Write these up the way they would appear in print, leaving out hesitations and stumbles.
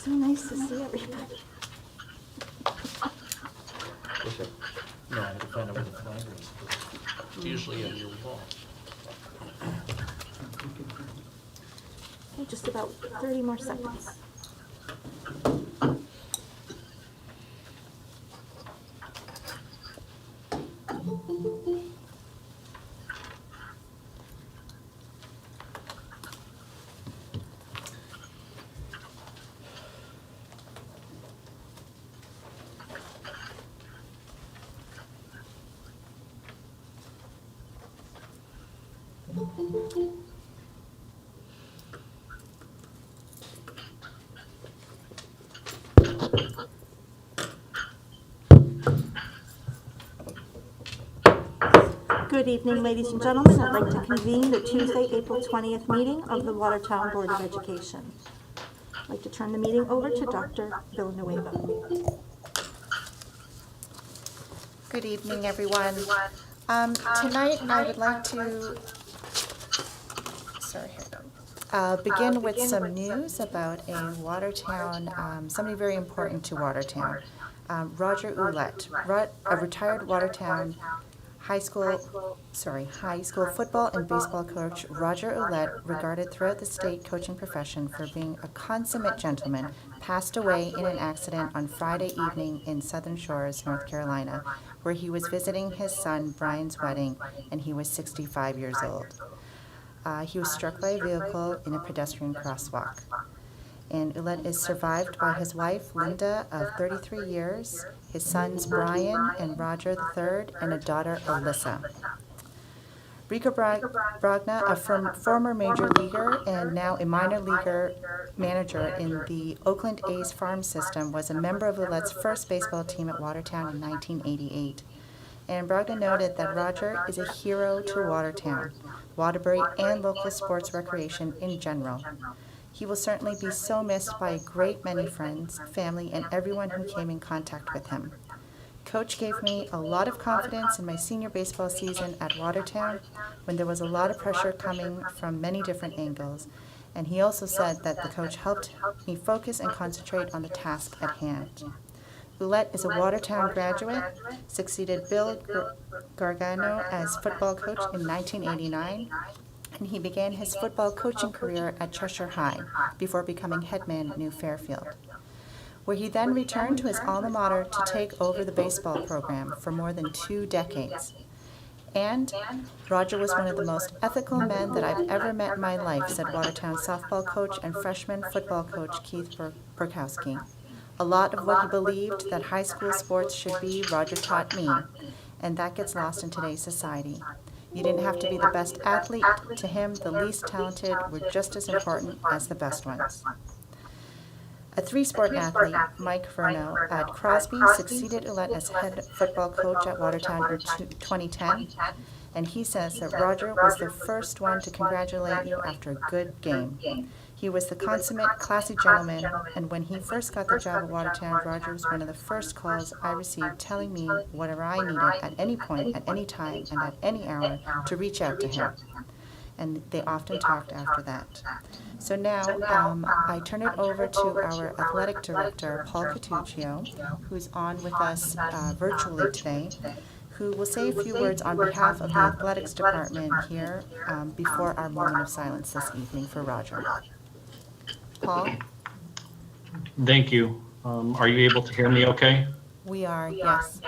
So nice to see everybody. Bishop, no, I had to find out where the flag was. It's usually on your wall. Okay, just about 30 more seconds. Good evening, ladies and gentlemen. I'd like to convene the Tuesday, April 20th meeting of the Watertown Board of Education. I'd like to turn the meeting over to Dr. Villanueva. Good evening, everyone. Tonight, I would like to begin with some news about a Watertown, somebody very important to Watertown. Roger Ouellette, a retired Watertown high school football and baseball coach. Roger Ouellette, regarded throughout the state coaching profession for being a consummate gentleman, passed away in an accident on Friday evening in Southern Shores, North Carolina, where he was visiting his son Brian's wedding, and he was 65 years old. He was struck by a vehicle in a pedestrian crosswalk. And Ouellette is survived by his wife, Linda, of 33 years, his sons, Brian and Roger III, and a daughter, Alyssa. Rico Brogna, a former major leaguer and now a minor leaguer manager in the Oakland A's farm system, was a member of Ouellette's first baseball team at Watertown in 1988. And Brogna noted that Roger is a hero to Watertown, Waterbury, and local sports recreation in general. He will certainly be so missed by a great many friends, family, and everyone who came in contact with him. Coach gave me a lot of confidence in my senior baseball season at Watertown when there was a lot of pressure coming from many different angles. And he also said that the coach helped me focus and concentrate on the task at hand. Ouellette is a Watertown graduate, succeeded Bill Gargano as football coach in 1989, and he began his football coaching career at Cheshire High before becoming head man at New Fairfield, where he then returned to his alma mater to take over the baseball program for more than 2 decades. And Roger was one of the most ethical men that I've ever met in my life, said Watertown softball coach and freshman football coach Keith Burkowski. A lot of what he believed that high school sports should be, Roger taught me, and that gets lost in today's society. You didn't have to be the best athlete. To him, the least talented were just as important as the best ones. A 3-sport athlete, Mike Verno at Crosby, succeeded Ouellette as head football coach at Watertown in 2010, and he says that Roger was the first one to congratulate you after a good game. He was the consummate, classy gentleman, and when he first got the job at Watertown, Roger was one of the first calls I received telling me whatever I needed at any point, at any time, and at any hour to reach out to him. And they often talked after that. So now I turn it over to our athletic director, Paul Catuccio, who's on with us virtually today, who will say a few words on behalf of the athletics department here before our moment of silence this evening for Roger. Paul? Thank you. Are you able to hear me okay? We are, yes.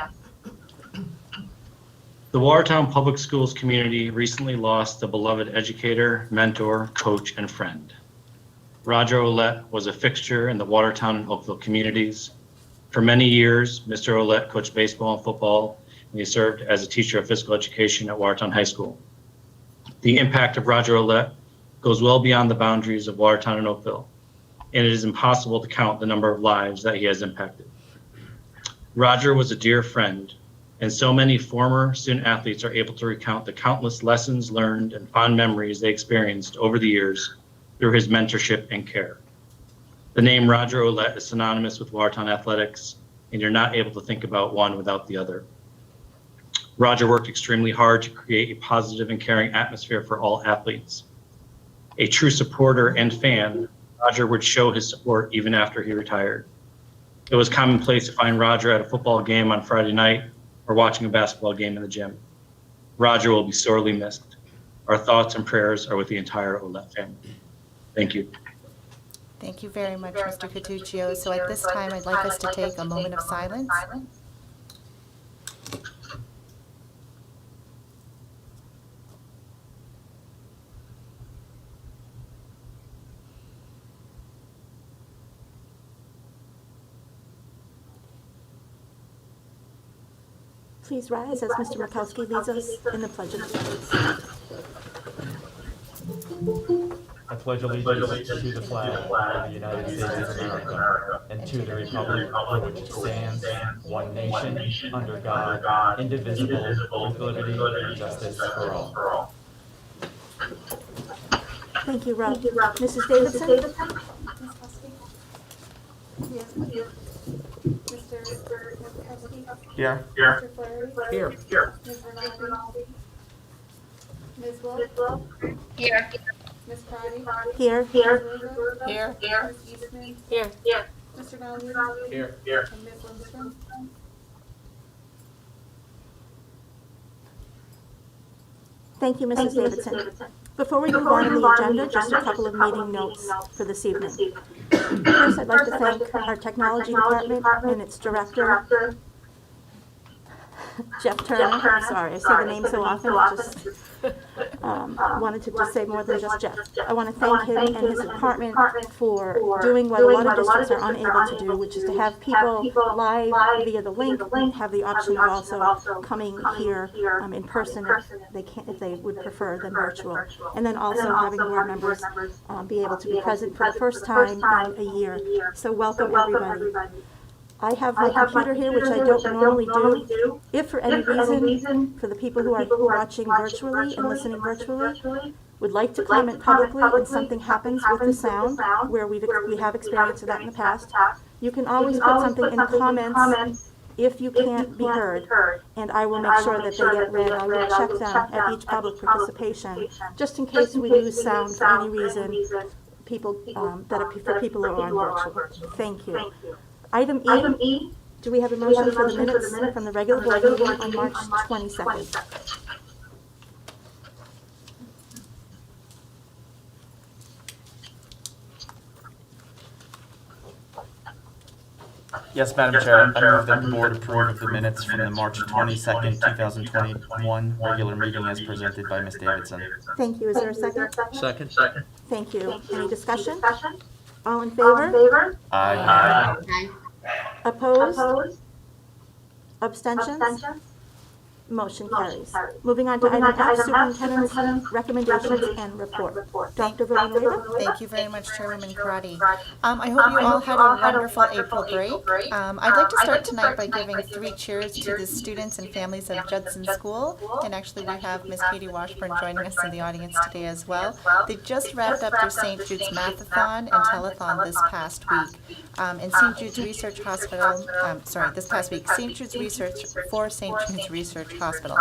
The Watertown Public Schools community recently lost a beloved educator, mentor, coach, and friend. Roger Ouellette was a fixture in the Watertown and Oakville communities. For many years, Mr. Ouellette coached baseball and football, and he served as a teacher of physical education at Watertown High School. The impact of Roger Ouellette goes well beyond the boundaries of Watertown and Oakville, and it is impossible to count the number of lives that he has impacted. Roger was a dear friend, and so many former student athletes are able to recount the countless lessons learned and fond memories they experienced over the years through his mentorship and care. The name Roger Ouellette is synonymous with Watertown athletics, and you're not able to think about one without the other. Roger worked extremely hard to create a positive and caring atmosphere for all athletes. A true supporter and fan, Roger would show his support even after he retired. It was commonplace to find Roger at a football game on Friday night or watching a basketball game in the gym. Roger will be sorely missed. Our thoughts and prayers are with the entire Ouellette family. Thank you. Thank you very much, Mr. Catuccio. So at this time, I'd like us to take a moment of silence. Please rise as Mr. Makowski leads us in the Pledge of Allegiance. I pledge allegiance to the flag of the United States of America and to the republic for which it stands, one nation, under God, indivisible, with liberty and justice for all. Thank you, Rob. Mrs. Davidson? Ms. Husky? Yes. Mr. Makowski? Here. Mr. Flaherty? Here. Ms. Rinaldi? Ms. Wolf? Here. Ms. Crotty? Here. Ms. Russo? Here. Ms. Eastman? Here. Mr. Valley? Here. And Ms. Lindstrom? Thank you, Mrs. Davidson. Before we move on to the agenda, just a couple of meeting notes for this evening. First, I'd like to thank our technology department and its director, Jeff Turner. Sorry, I say the name so often, I just wanted to just say more than just Jeff. I want to thank him and his department for doing what a lot of districts are unable to do, which is to have people live via the link, have the option of also coming here in person if they would prefer than virtual. And then also having board members be able to be present for the first time in a year. So welcome, everybody. I have my computer here, which I don't normally do. If for any reason, for the people who are watching virtually and listening virtually, would like to comment publicly and something happens with the sound, where we have experienced that in the past, you can always put something in comments if you can't be heard, and I will make sure that they get read. I will check them at each public participation, just in case we lose sound for any reason, people, for people who are on virtual. Thank you. Item E, do we have a motion for the minutes from the regular board meeting on March 22nd? Yes, Madam Chair, I move that the board approve of the minutes from the March 22nd, 2021 regular meeting as presented by Ms. Davidson. Thank you. Is there a second? Second. Thank you. Any discussion? All in favor? Aye. Opposed? Abstentions? Motion carries. Moving on to item F, superintendent's recommendations and report. Dr. Villanueva? Thank you very much, Chairwoman Karati. I hope you all had a wonderful April break. I'd like to start tonight by giving 3 cheers to the students and families of Judson School. And actually, we have Ms. Katie Washburn joining us in the audience today as well. They just wrapped up their St. Jude's Mathathon and Telethon this past week. And St. Jude's Research Hospital, this past week, St. Jude's Research for St. Jude's Research Hospital.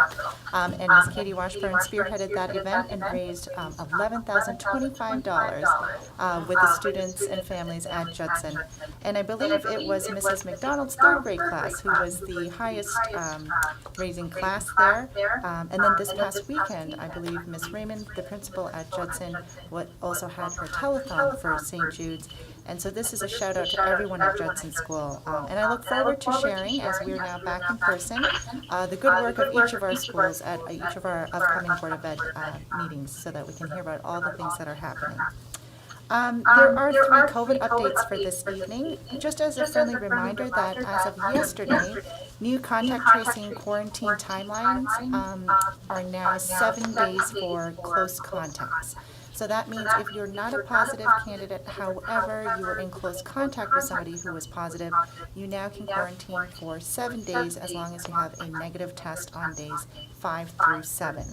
And Ms. Katie Washburn spearheaded that event and raised $11,025 with the students and families at Judson. And I believe it was Mrs. McDonald's 3rd grade class who was the highest raising class there. And then this past weekend, I believe Ms. Raymond, the principal at Judson, also had her telethon for St. Jude's. And so this is a shout out to everyone at Judson School. And I look forward to sharing, as we are now back in person, the good work of each of our schools at each of our upcoming Board of Ed meetings so that we can hear about all the things that are happening. There are 3 COVID updates for this evening. Just as a friendly reminder that as of yesterday, new contact tracing quarantine timelines are now 7 days for close contacts. So that means if you're not a positive candidate, however, you were in close contact with somebody who was positive, you now can quarantine for 7 days as long as you have a negative test on days 5 through 7.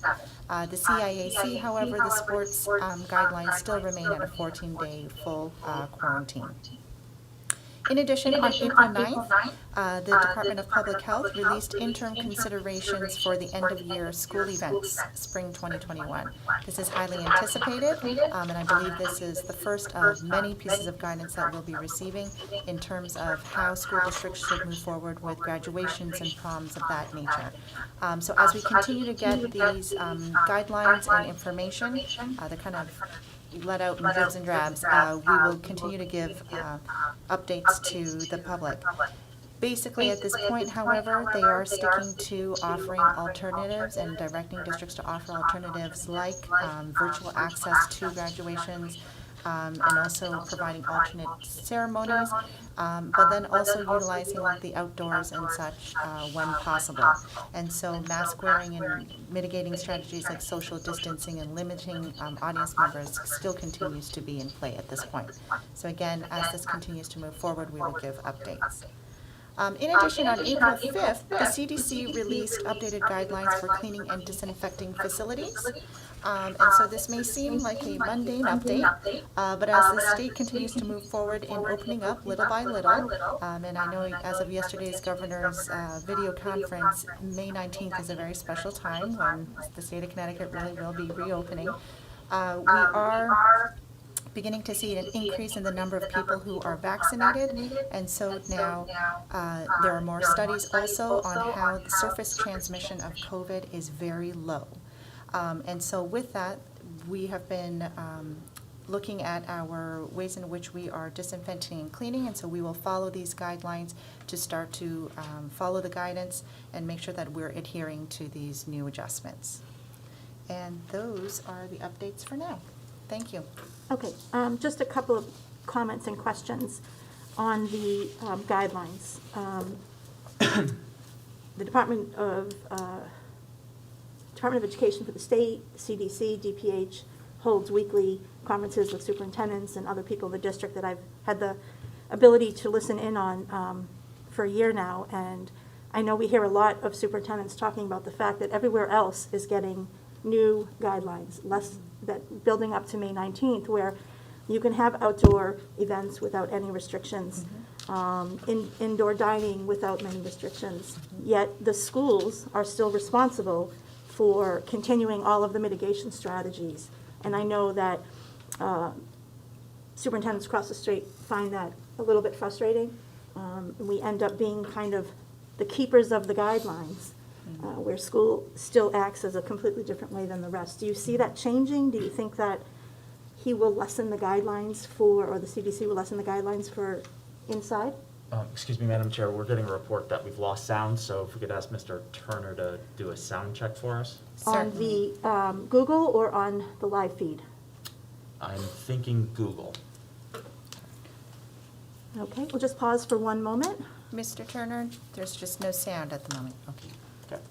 The CIAC, however, the sports guidelines still remain at a 14-day full quarantine. In addition, on April 9th, the Department of Public Health released interim considerations for the end-of-year school events, spring 2021. This is highly anticipated, and I believe this is the first of many pieces of guidance that we'll be receiving in terms of how school districts should move forward with graduations and proms of that nature. So as we continue to get these guidelines and information, they're kind of let out in dribs and drabs, we will continue to give updates to the public. Basically, at this point, however, they are sticking to offering alternatives and directing districts to offer alternatives like virtual access to graduations, and also providing alternate ceremonies, but then also utilizing the outdoors and such when possible. And so mask wearing and mitigating strategies like social distancing and limiting audience members still continues to be in play at this point. So again, as this continues to move forward, we will give updates. In addition, on April 5th, the CDC released updated guidelines for cleaning and disinfecting facilities. And so this may seem like a mundane update, but as the state continues to move forward in opening up little by little, and I know as of yesterday's governor's video conference, May 19th is a very special time when the state of Connecticut really will be reopening. We are beginning to see an increase in the number of people who are vaccinated, and so now there are more studies also on how the surface transmission of COVID is very low. And so with that, we have been looking at our ways in which we are disinfecting and cleaning, and so we will follow these guidelines to start to follow the guidance and make sure that we're adhering to these new adjustments. And those are the updates for now. Thank you. Okay, just a couple of comments and questions on the guidelines. The Department of Education for the state, CDC, DPH, holds weekly conferences with superintendents and other people in the district that I've had the ability to listen in on for a year now. And I know we hear a lot of superintendents talking about the fact that everywhere else is getting new guidelines, that building up to May 19th, where you can have outdoor events without any restrictions, indoor dining without many restrictions, yet the schools are still responsible for continuing all of the mitigation strategies. And I know that superintendents across the state find that a little bit frustrating. We end up being kind of the keepers of the guidelines, where school still acts as a completely different way than the rest. Do you see that changing? Do you think that he will lessen the guidelines for, or the CDC will lessen the guidelines for inside? Excuse me, Madam Chair, we're getting a report that we've lost sound, so if we could ask Mr. Turner to do a sound check for us. On the Google or on the live feed? I'm thinking Google. Okay, we'll just pause for one moment. Mr. Turner, there's just no sound at the moment. Okay. Okay.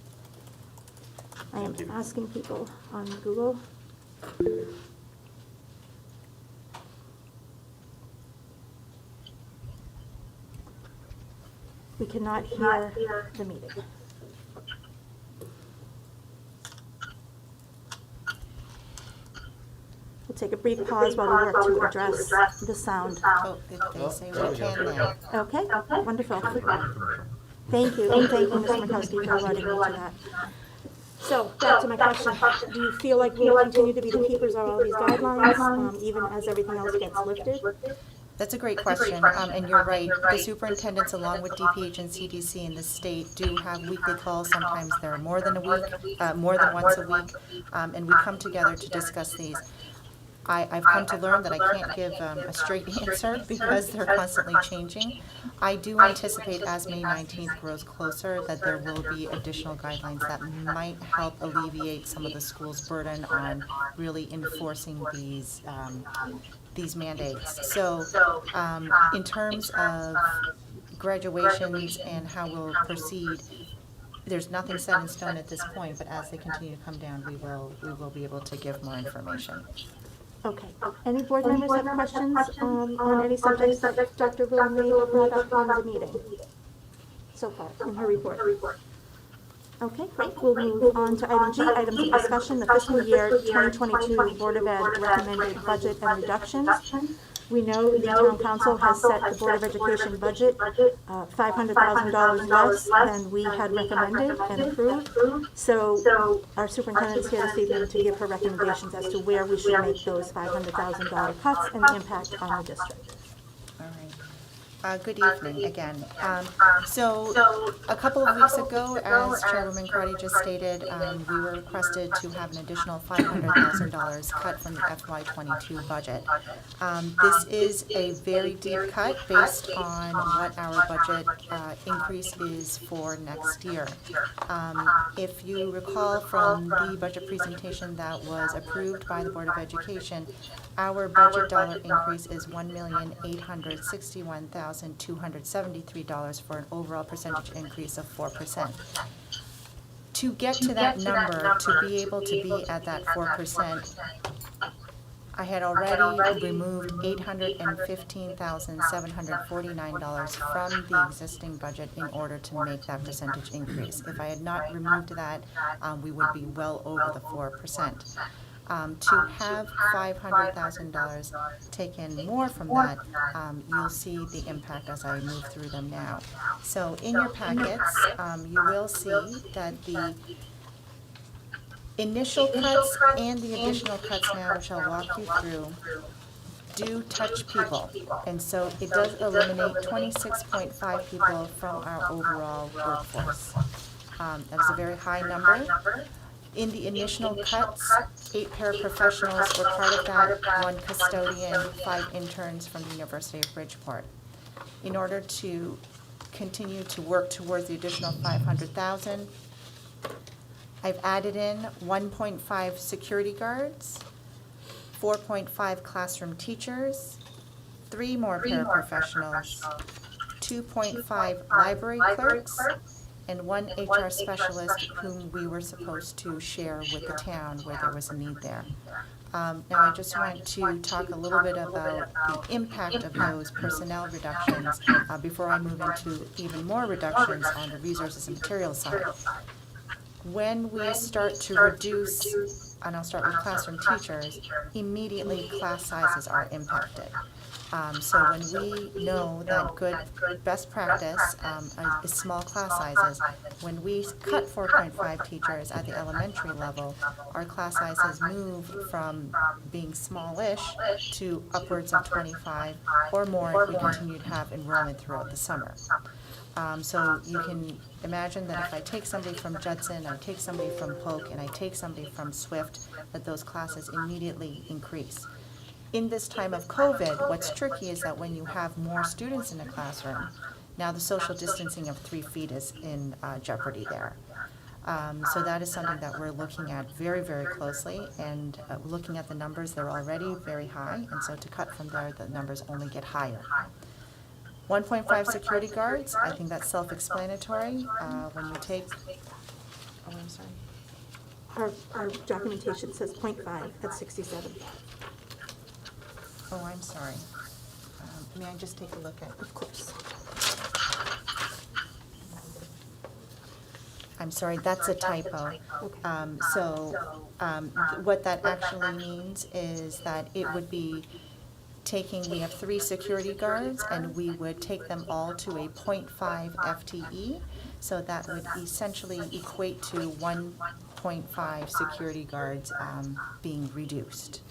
I am Thank you. asking people on Google. We cannot hear the meeting. We'll take a brief pause while we work to address the sound. Oh, if they say we can now. Okay, wonderful. Thank you, and thank you, Mr. Mikowski, for alerting me to that. So, back to my question. Do you feel like we'll continue to be the keepers of all these guidelines, even as everything else gets lifted? That's a great question, and you're right. The superintendents, along with DPH and CDC in the state, do have weekly calls. Sometimes they're more than a week, more than once a week, and we come together to discuss these. I've come to learn that I can't give a straight answer because they're constantly changing. I do anticipate as May 19th grows closer that there will be additional guidelines that might help alleviate some of the school's burden on really enforcing these mandates. So in terms of graduations and how we'll proceed, there's nothing set in stone at this point, but as they continue to come down, we will be able to give more information. Okay. Any board members have questions on any subjects that Dr. Villanova brought up in the meeting so far in her report? Okay, great. We'll move on to item G, items of discussion, the fiscal year 2022 Board of Ed recommended budget and reductions. We know the town council has set the Board of Education budget $500,000 less than we had recommended and approved. So our superintendent is here this evening to give her recommendations as to where we should make those $500,000 cuts and the impact on the district. All right. Good evening again. So a couple of weeks ago, as Chairwoman Crotty just stated, we were requested to have an additional $500,000 cut from the FY22 budget. This is a very deep cut based on what our budget increase is for next year. If you recall from the budget presentation that was approved by the Board of Education, our budget dollar increase is $1,861,273 for an overall percentage increase of 4%. To get to that number, to be able to be at that 4%, I had already removed $815,749 from the existing budget in order to make that percentage increase. If I had not removed that, we would be well over the 4%. To have $500,000 taken more from that, you'll see the impact as I move through them now. So in your packets, you will see that the initial cuts and the additional cuts now, which I'll walk you through, do touch people. And so it does eliminate 26.5 people from our overall workforce. That is a very high number. In the initial cuts, 8 paraprofessionals were part of that, 1 custodian, 5 interns from the University of Bridgeport. In order to continue to work towards the additional $500,000, I've added in 1.5 security guards, 4.5 classroom teachers, 3 more paraprofessionals, 2.5 library clerks, and 1 HR specialist whom we were supposed to share with the town where there was a need there. Now I just want to talk a little bit about the impact of those personnel reductions before I move into even more reductions on the resources and materials side. When we start to reduce, and I'll start with classroom teachers, immediately class sizes are impacted. So when we know that good best practice is small class sizes, when we cut 4.5 teachers at the elementary level, our class sizes move from being smallish to upwards of 25 or more if we continue to have enrollment throughout the summer. So you can imagine that if I take somebody from Judson, I take somebody from Polk, and I take somebody from Swift, that those classes immediately increase. In this time of COVID, what's tricky is that when you have more students in a classroom, now the social distancing of 3 feet is in jeopardy there. So that is something that we're looking at very, very closely, and looking at the numbers, they're already very high, and so to cut from there, the numbers only get higher. 1.5 security guards, I think that's self-explanatory. When you take, oh, I'm sorry. Our documentation says 0.5 at 67. Oh, I'm sorry. May I just take a look at? Of course. I'm sorry, that's a typo. What that actually means is that it would be taking, we have 3 security guards, and we would take them all to a 0.5 FTE. So that would essentially equate to 1.5 security guards being reduced.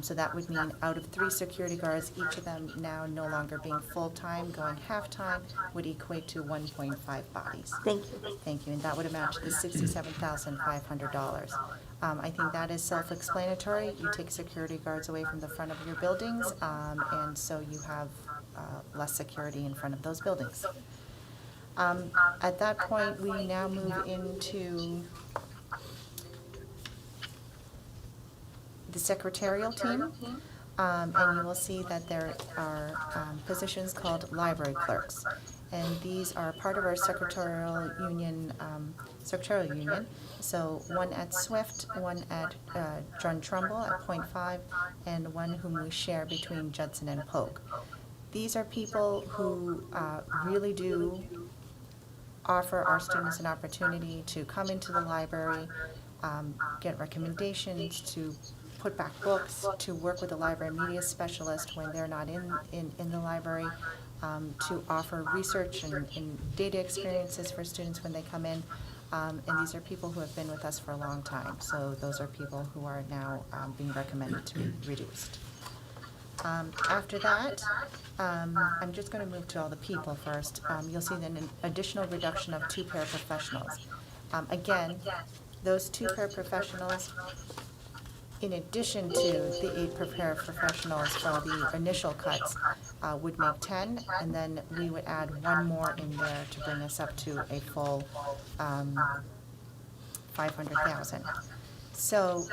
So that would mean out of 3 security guards, each of them now no longer being full-time, going half-time, would equate to 1.5 bodies. Thank you. Thank you, and that would amount to the $67,500. I think that is self-explanatory. You take security guards away from the front of your buildings, and so you have less security in front of those buildings. At that point, we now move into the secretarial team, and you will see that there are positions called library clerks, and these are part of our secretarial union. So 1 at Swift, 1 at John Trumbull at 0.5, and 1 whom we share between Judson and Polk. These are people who really do offer our students an opportunity to come into the library, get recommendations, to put back books, to work with the library media specialist when they're not in the library, to offer research and data experiences for students when they come in. And these are people who have been with us for a long time, so those are people who are now being recommended to be reduced. After that, I'm just going to move to all the people first. You'll see then an additional reduction of 2 paraprofessionals. Again, those 2 paraprofessionals, in addition to the 8 paraprofessionals from the initial cuts, would make 10, and then we would add 1 more in there to bring us up to a full 500,000. So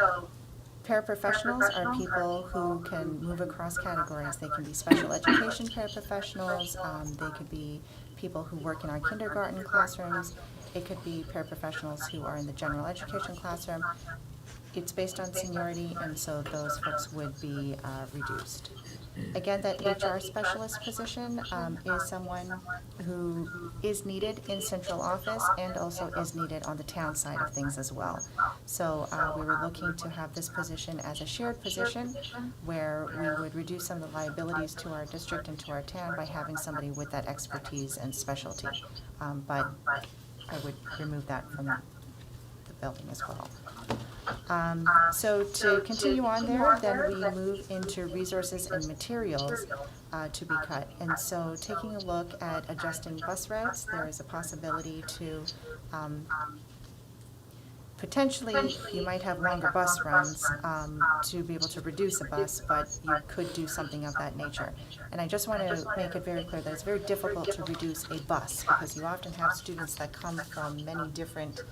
paraprofessionals are people who can move across categories. They can be special education paraprofessionals, they could be people who work in our kindergarten classrooms, it could be paraprofessionals who are in the general education classroom. It's based on seniority, and so those folks would be reduced. Again, that HR specialist position is someone who is needed in central office and also is needed on the town side of things as well. So we were looking to have this position as a shared position where we would reduce some of the liabilities to our district and to our town by having somebody with that expertise and specialty. But I would remove that from the building as well. So to continue on there, then we move into resources and materials to be cut. And so taking a look at adjusting bus routes, there is a possibility to potentially, you might have longer bus runs to be able to reduce a bus, but you could do something of that nature. And I just want to make it very clear that it's very difficult to reduce a bus because you often have students that come from many different,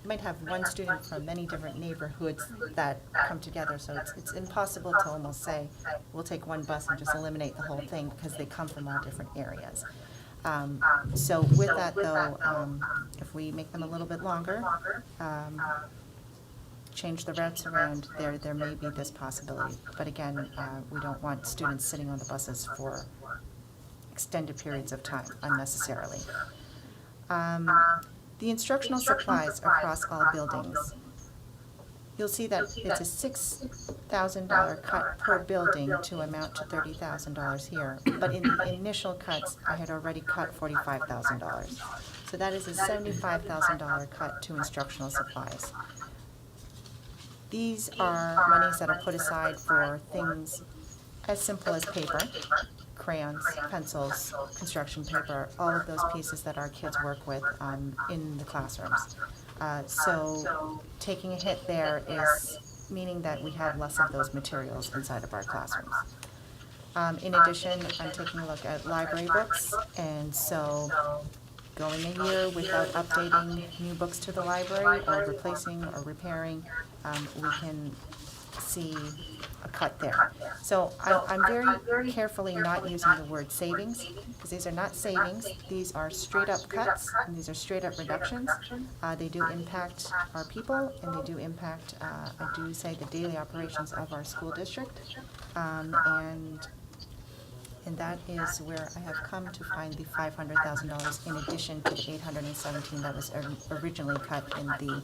you might have one student from many different neighborhoods that come together, so it's impossible to almost say, we'll take one bus and just eliminate the whole thing because they come from all different areas. So with that though, if we make them a little bit longer, change the routes around, there may be this possibility. But again, we don't want students sitting on the buses for extended periods of time unnecessarily. The instructional supplies across all buildings. You'll see that it's a $6,000 cut per building to amount to $30,000 here. But in the initial cuts, I had already cut $45,000. So that is a $75,000 cut to instructional supplies. These are monies that are put aside for things as simple as paper, crayons, pencils, construction paper, all of those pieces that our kids work with in the classrooms. So taking a hit there is meaning that we have less of those materials inside of our classrooms. In addition, I'm taking a look at library books, and so going a year without updating new books to the library or replacing or repairing, we can see a cut there. So I'm very carefully not using the word savings, because these are not savings. These are straight up cuts, and these are straight up reductions. They do impact our people, and they do impact, I do say, the daily operations of our school district. And that is where I have come to find the $500,000 in addition to the $817 that was originally cut in the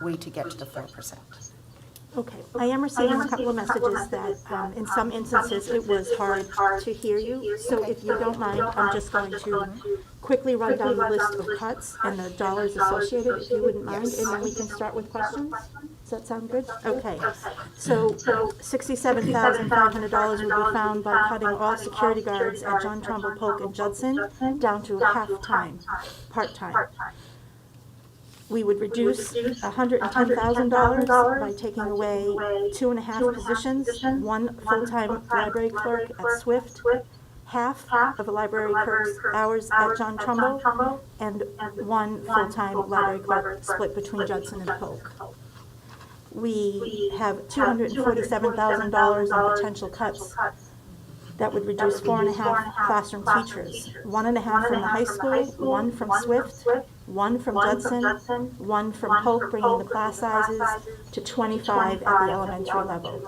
way to get to the 4%. Okay, I am receiving a couple of messages that in some instances it was hard to hear you. So if you don't mind, I'm just going to quickly run down the list of cuts and the dollars associated, if you wouldn't mind, and then we can start with questions. Does that sound good? Okay. So $67,500 would be found by cutting all security guards at John Trumbull, Polk, and Judson down to half-time, part-time. We would reduce $110,000 by taking away 2.5 positions, 1 full-time library clerk at Swift, half of a library clerk's hours at John Trumbull, and 1 full-time library clerk split between Judson and Polk. We have $247,000 in potential cuts that would reduce 4.5 classroom teachers, 1.5 from the high school, 1 from Swift, 1 from Judson, 1 from Polk, bringing the class sizes to 25 at the elementary level.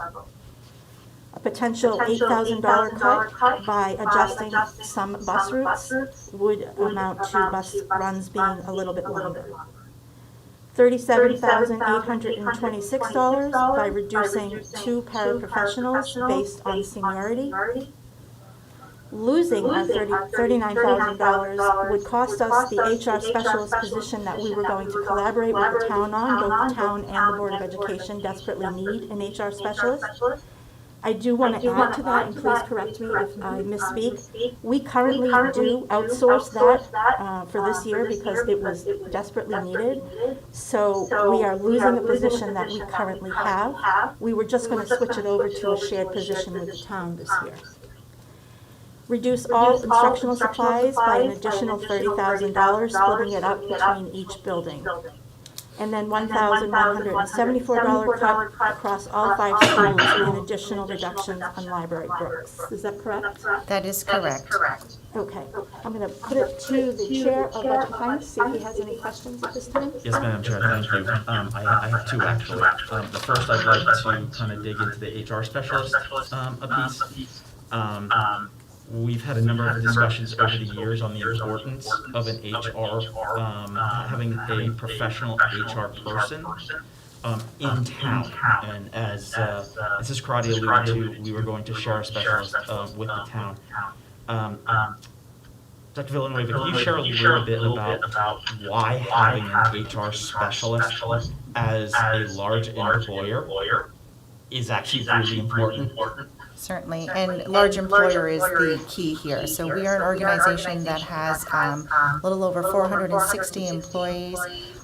A potential $8,000 cut by adjusting some bus routes would amount to bus runs being a little bit longer. $37,826 by reducing 2 paraprofessionals based on seniority. Losing our $39,000 would cost us the HR specialist position that we were going to collaborate with the town on. Both the town and the Board of Education desperately need an HR specialist. I do want to add to that, and please correct me if I misspeak. We currently do outsource that for this year because it was desperately needed. So we are losing a position that we currently have. We were just going to switch it over to a shared position with the town this year. Reduce all instructional supplies by an additional $30,000, splitting it up between each building. And then $1,174 cut across all 5 schools with an additional reduction on library books. Is that correct? That is correct. Okay. I'm going to put it to the Chair of Budget and Finance, see if he has any questions at this time. Yes, Madam Chair, thank you. I have two, actually. The first, I'd like to kind of dig into the HR specialist a piece. We've had a number of discussions over the years on the importance of an HR, having a professional HR person in town. And as Mrs. Karate alluded to, we were going to share a specialist with the town. Dr. Villanueva, can you share a little bit about why having an HR specialist as a large employer is actually really important? Certainly, and large employer is the key here. So we are an organization that has a little over 460 employees,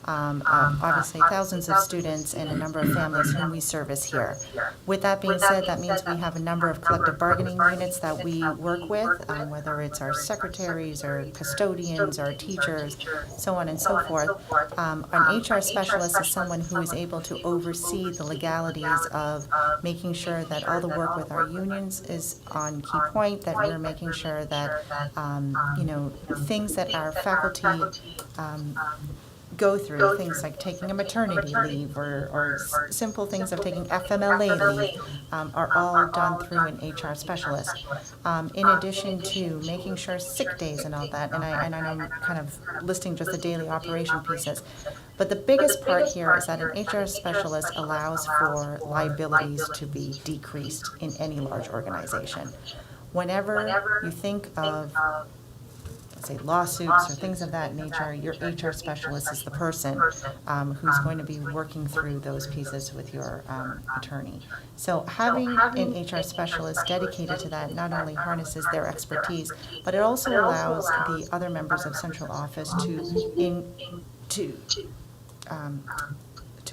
obviously thousands of students, and a number of families whom we service here. With that being said, that means we have a number of collective bargaining units that we work with, whether it's our secretaries or custodians or teachers, so on and so forth. An HR specialist is someone who is able to oversee the legalities of making sure that all the work with our unions is on key point, that we're making sure that, things that our faculty go through, things like taking a maternity leave or simple things of taking FMLA leave, are all done through an HR specialist. In addition to making sure sick days and all that, and I'm kind of listing just the daily operation pieces. But the biggest part here is that an HR specialist allows for liabilities to be decreased in any large organization. Whenever you think of, say, lawsuits or things of that nature, your HR specialist is the person who's going to be working through those pieces with your attorney. So having an HR specialist dedicated to that not only harnesses their expertise, but it also allows the other members of central office to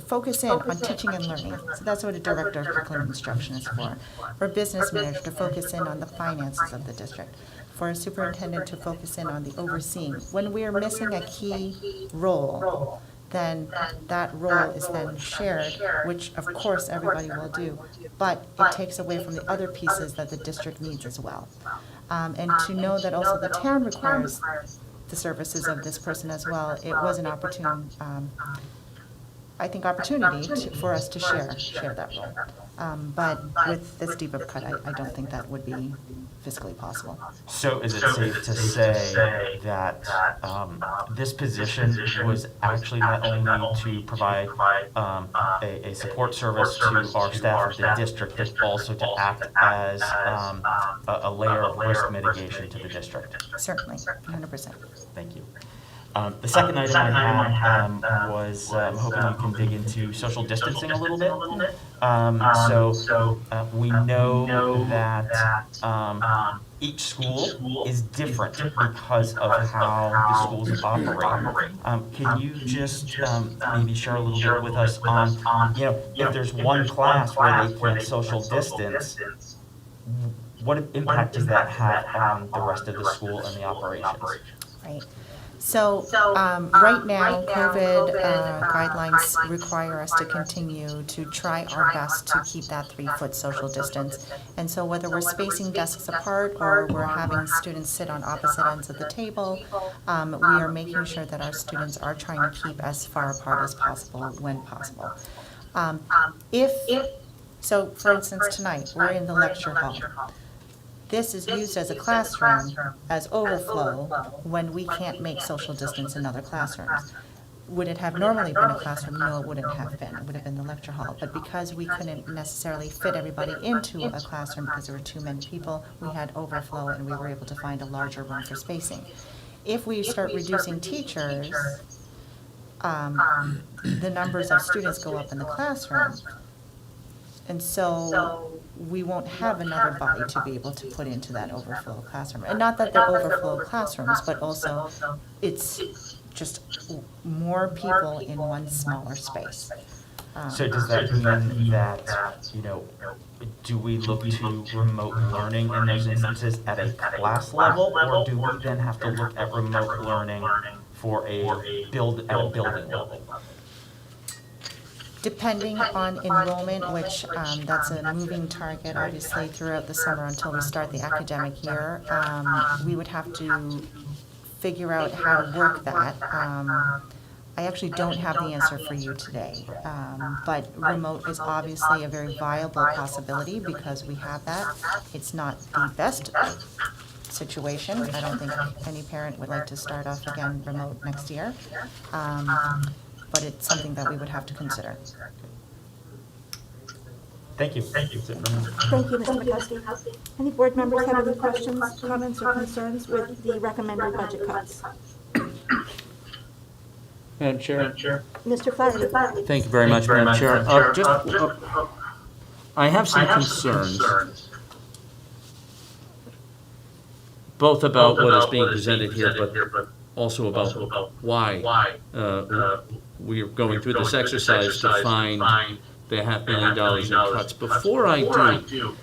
focus in on teaching and learning. So that's what a director of curriculum instruction is for. For a business manager to focus in on the finances of the district. For a superintendent to focus in on the overseeing. When we are missing a key role, then that role is then shared, which of course everybody will do, but it takes away from the other pieces that the district needs as well. And to know that also the town requires the services of this person as well, it was an opportunity for us to share that role. But with this deep of cut, I don't think that would be fiscally possible. So is it safe to say that this position was actually not only to provide a support service to our staff of the district, but also to act as a layer of risk mitigation to the district? Certainly, 100%. Thank you. The second item I had was I'm hoping you can dig into social distancing a little bit. We know that each school is different because of how the schools operate. Can you just maybe share a little bit with us on, if there's one class where they can't social distance, what impact does that have on the rest of the school and the operations? Right. So right now, COVID guidelines require us to continue to try our best to keep that 3-foot social distance. And so whether we're spacing desks apart or we're having students sit on opposite ends of the table, we are making sure that our students are trying to keep as far apart as possible when possible. So for instance, tonight, we're in the lecture hall. This is used as a classroom as overflow when we can't make social distance in other classrooms. would it have normally been a classroom? No, it wouldn't have been. It would have been the lecture hall. But because we couldn't necessarily fit everybody into a classroom because there were too many people, we had overflow and we were able to find a larger room for spacing. If we start reducing teachers, the numbers of students go up in the classroom. And so we won't have another body to be able to put into that overflow classroom. And not that they're overflow classrooms, but also it's just more people in one smaller space. So does that mean that, you know, do we look to remote learning in those instances at a class level, or do we then have to look at remote learning for a building level? Depending on enrollment, which that's a moving target, obviously, throughout the summer until we start the academic year, we would have to figure out how to work that. I actually don't have the answer for you today, but remote is obviously a very viable possibility because we have that. It's not the best situation. I don't think any parent would like to start off again remote next year, but it's something that we would have to consider. Thank you. Thank you. Thank you, Mr. McCuskey. Any board members have any questions, comments, or concerns with the recommended budget cuts? Madam Chair? Mr. Flaherty? Thank you very much, Madam Chair. I have some concerns, both about what is being presented here, but also about why we are going through this exercise to find the $500 million in cuts. Before I do,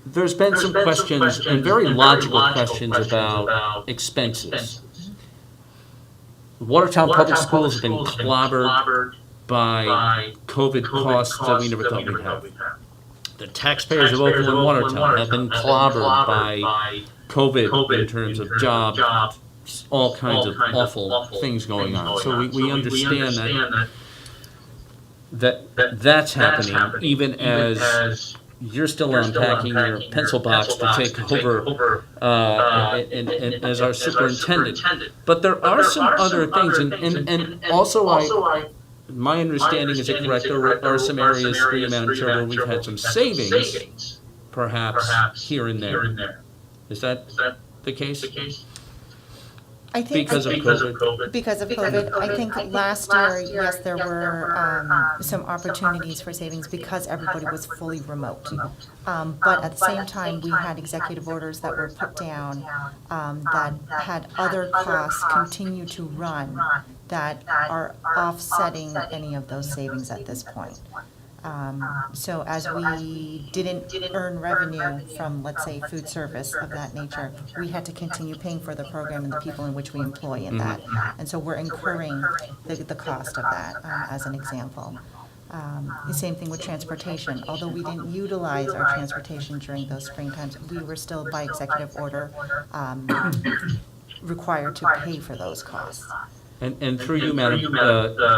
there's been some questions, and very logical questions, about expenses. Watertown Public Schools have been clobbered by COVID costs that we never thought we'd have. The taxpayers of Oakland and Watertown have been clobbered by COVID in terms of jobs, all kinds of awful things going on. So we understand that's happening, even as you're still unpacking your pencil box to take over and as our superintendent. But there are some other things, and also my understanding, is it correct, there are some areas for you, Madam Chair, where we've had some savings, perhaps, here and there. Is that the case? I think Because of COVID? Because of COVID, I think last year, yes, there were some opportunities for savings because everybody was fully remote. But at the same time, we had executive orders that were put down that had other costs continue to run that are offsetting any of those savings at this point. So as we didn't earn revenue from, let's say, food service of that nature, we had to continue paying for the program and the people in which we employ in that. And so we're incurring the cost of that, as an example. The same thing with transportation. Although we didn't utilize our transportation during those spring times, we were still, by executive order, required to pay for those costs. And through you, Madam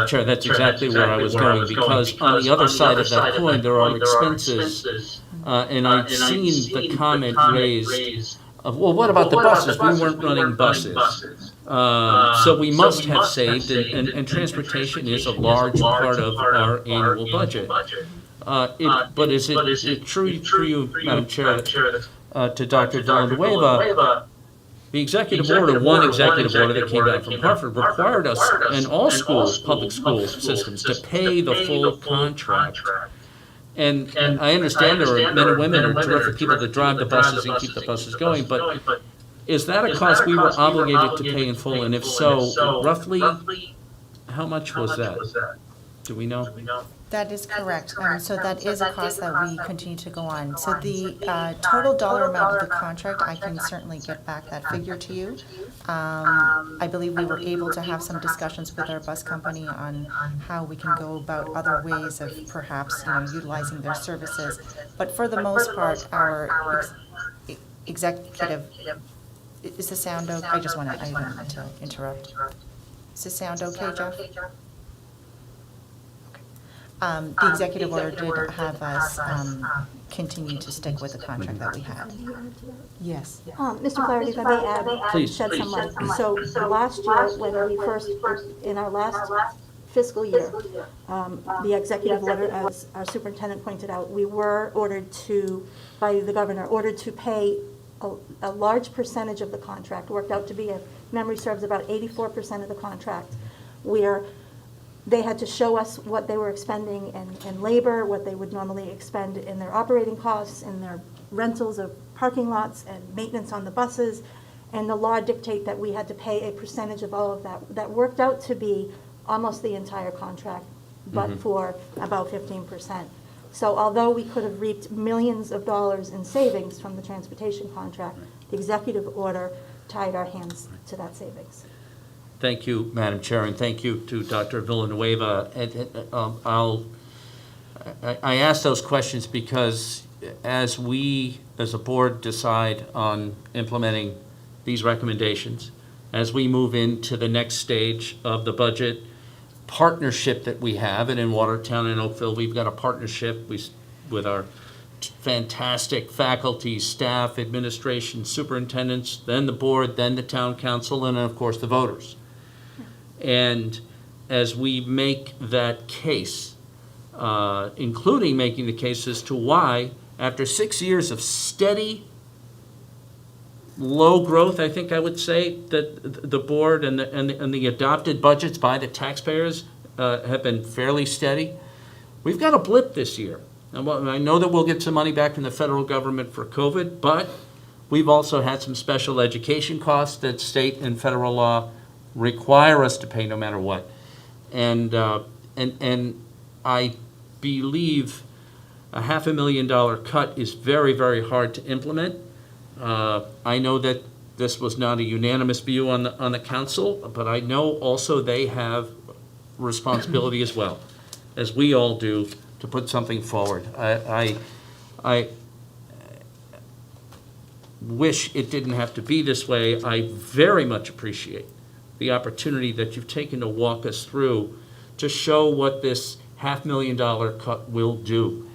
Chair, that's exactly where I was going, because on the other side of that coin, there are expenses, and I've seen the comment raised of, well, what about the buses? We weren't running buses. So we must have saved, and transportation is a large part of our annual budget. But is it true for you, Madam Chair, to Dr. Villanueva, the executive order, one executive order that came down from Hartford, required us in all schools, public school systems, to pay the full contract. And I understand there are men and women who are terrific people that drive the buses and keep the buses going, but is that a cost we were obligated to pay in full? And if so, roughly how much was that? Do we know? That is correct. So that is a cost that we continue to go on. So the total dollar amount of the contract, I can certainly get back that figure to you. I believe we were able to have some discussions with our bus company on how we can go about other ways of perhaps, utilizing their services. But for the most part, our executive, is the sound okay? I didn't want to interrupt. Is the sound okay, Jeff? The executive order did have us continue to stick with the contract that we had. Yes. Mr. Flaherty, if I may add, Please. shed some light. So last year, when we first, in our last fiscal year, the executive order, as our superintendent pointed out, we were ordered to, by the governor, ordered to pay a large percentage of the contract, worked out to be, if memory serves, about 84% of the contract, where they had to show us what they were expending in labor, what they would normally expend in their operating costs, in their rentals of parking lots and maintenance on the buses, and the law dictate that we had to pay a percentage of all of that. That worked out to be almost the entire contract, but for about 15%. So although we could have reaped millions of dollars in savings from the transportation contract, the executive order tied our hands to that savings. Thank you, Madam Chair, and thank you to Dr. Villanueva. I ask those questions because as we, as a board, decide on implementing these recommendations, as we move into the next stage of the budget partnership that we have, and in Watertown and Oakville, we've got a partnership with our fantastic faculty, staff, administration, superintendents, then the board, then the town council, and of course the voters. And as we make that case, including making the case as to why, after 6 years of steady, low growth, I think I would say, that the board and the adopted budgets by the taxpayers have been fairly steady, we've got a blip this year. And I know that we'll get some money back from the federal government for COVID, but we've also had some special education costs that state and federal law require us to pay no matter what. And I believe a $500,000 cut is very, very hard to implement. I know that this was not a unanimous view on the council, but I know also they have responsibility as well, as we all do, to put something forward. I wish it didn't have to be this way. I very much appreciate the opportunity that you've taken to walk us through to show what this $500,000 cut will do,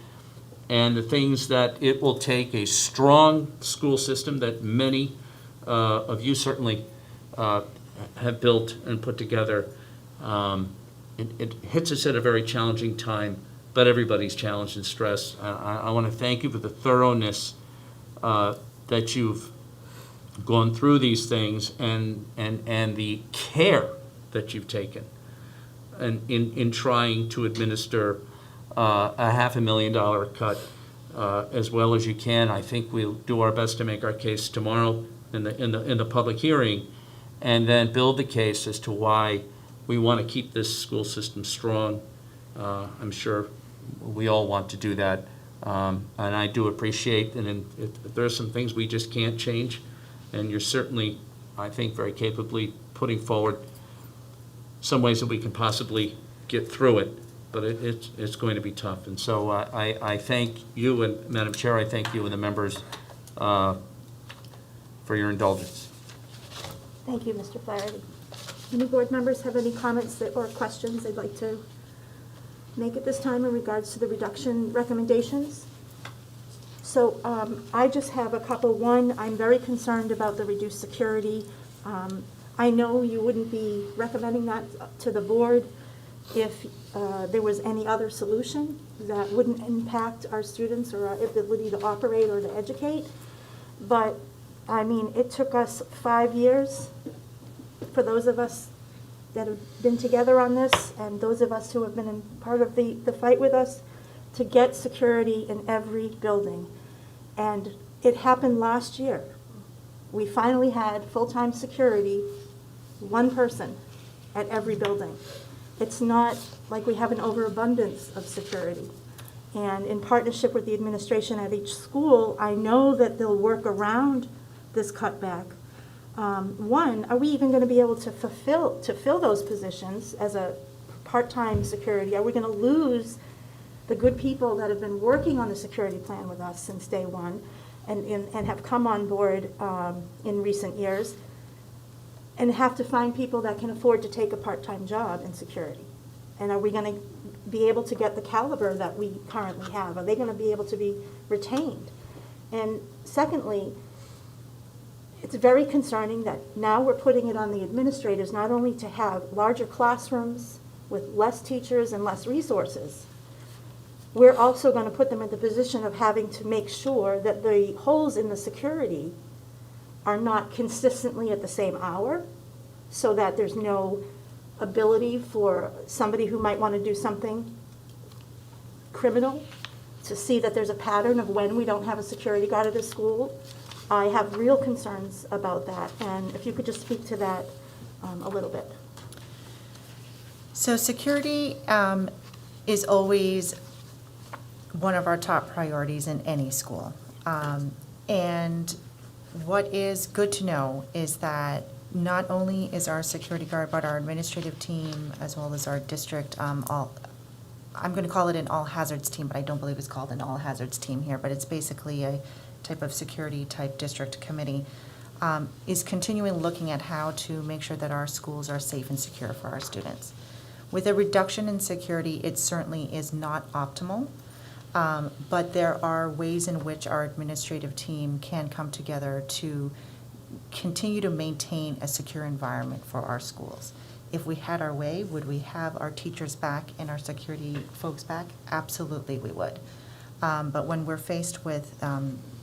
and the things that it will take a strong school system that many of you certainly have built and put together. It hits us at a very challenging time, but everybody's challenged and stressed. I want to thank you for the thoroughness that you've gone through these things and the care that you've taken in trying to administer a $500,000 cut as well as you can. I think we'll do our best to make our case tomorrow in the public hearing, and then build the case as to why we want to keep this school system strong. I'm sure we all want to do that, and I do appreciate, and if there's some things we just can't change, and you're certainly, I think, very capably putting forward some ways that we can possibly get through it, but it's going to be tough. And so I thank you, and Madam Chair, I thank you and the members for your indulgence. Thank you, Mr. Flaherty. Any board members have any comments or questions they'd like to make at this time in regards to the reduction recommendations? So I just have a couple. One, I'm very concerned about the reduced security. I know you wouldn't be recommending that to the board if there was any other solution that wouldn't impact our students or our ability to operate or to educate. But, I mean, it took us 5 years for those of us that have been together on this, and those of us who have been in part of the fight with us, to get security in every building. And it happened last year. We finally had full-time security, one person at every building. It's not like we have an overabundance of security. And in partnership with the administration at each school, I know that they'll work around this cutback. One, are we even going to be able to fill those positions as a part-time security? Are we going to lose the good people that have been working on the security plan with us since day one and have come on board in recent years, and have to find people that can afford to take a part-time job in security? And are we going to be able to get the caliber that we currently have? Are they going to be able to be retained? And secondly, it's very concerning that now we're putting it on the administrators not only to have larger classrooms with less teachers and less resources, we're also going to put them in the position of having to make sure that the holes in the security are not consistently at the same hour, so that there's no ability for somebody who might want to do something criminal to see that there's a pattern of when we don't have a security guard at a school. I have real concerns about that, and if you could just speak to that a little bit. So security is always one of our top priorities in any school. And what is good to know is that not only is our security guard, but our administrative team, as well as our district, I'm going to call it an all hazards team, but I don't believe it's called an all hazards team here, but it's basically a type of security type district committee, is continuing looking at how to make sure that our schools are safe and secure for our students. With a reduction in security, it certainly is not optimal, but there are ways in which our administrative team can come together to continue to maintain a secure environment for our schools. If we had our way, would we have our teachers back and our security folks back? Absolutely we would. But when we're faced with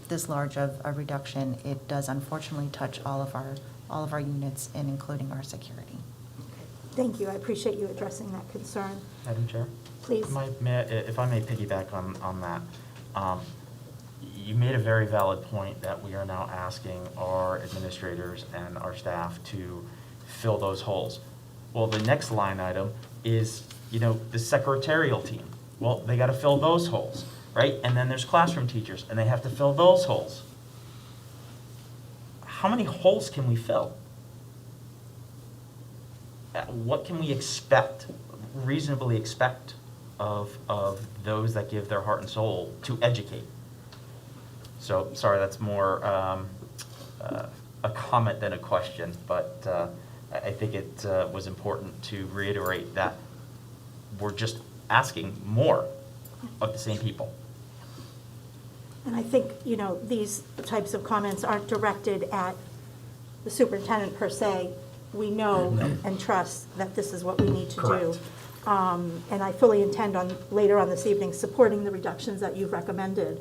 this large of a reduction, it does unfortunately touch all of our units, and including our security. Thank you. I appreciate you addressing that concern. Madam Chair? Please. If I may piggyback on that, you made a very valid point that we are now asking our administrators and our staff to fill those holes. Well, the next line item is, the secretarial team. Well, they got to fill those holes, right? And then there's classroom teachers, and they have to fill those holes. How many holes can we fill? What can we reasonably expect of those that give their heart and soul to educate? So, sorry, that's more a comment than a question, but I think it was important to reiterate that we're just asking more of the same people. And I think, these types of comments aren't directed at the superintendent per se. We know and trust that this is what we need to do. And I fully intend on, later on this evening, supporting the reductions that you've recommended.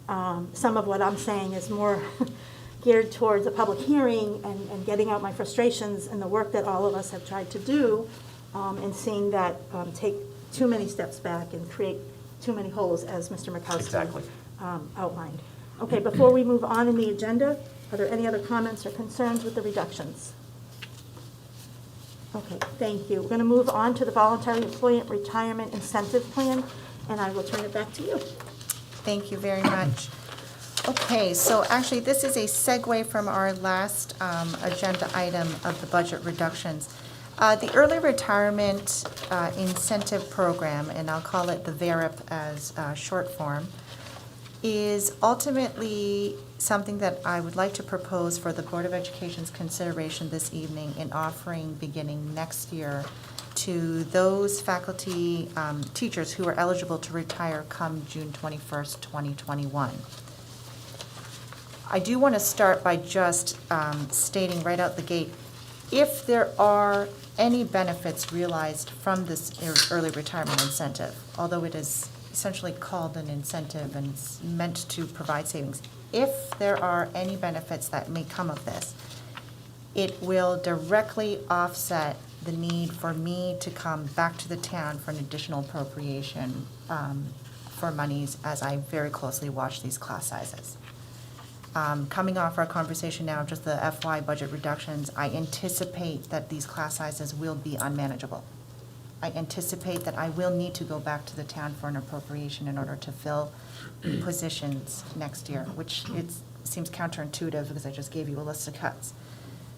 Some of what I'm saying is more geared towards a public hearing and getting out my frustrations and the work that all of us have tried to do, and seeing that take too many steps back and create too many holes, as Mr. Murkowski Exactly. Outlined. Okay, before we move on in the agenda, are there any other comments or concerns with the reductions? Okay, thank you. We're going to move on to the Voluntary Employment Retirement Incentive Plan, and I will turn it back to you. Thank you very much. Okay, so actually, this is a segue from our last agenda item of the budget reductions. The Early Retirement Incentive Program, and I'll call it the VERIP as short form, is ultimately something that I would like to propose for the Board of Education's consideration this evening in offering beginning next year to those faculty teachers who are eligible to retire come June 21st, 2021. I do want to start by just stating right out the gate, if there are any benefits realized from this early retirement incentive, although it is essentially called an incentive and it's meant to provide savings, if there are any benefits that may come of this, it will directly offset the need for me to come back to the town for an additional appropriation for monies as I very closely watch these class sizes. Coming off our conversation now, just the FY budget reductions, I anticipate that these class sizes will be unmanageable. I anticipate that I will need to go back to the town for an appropriation in order to fill positions next year, which it seems counterintuitive because I just gave you a list of cuts.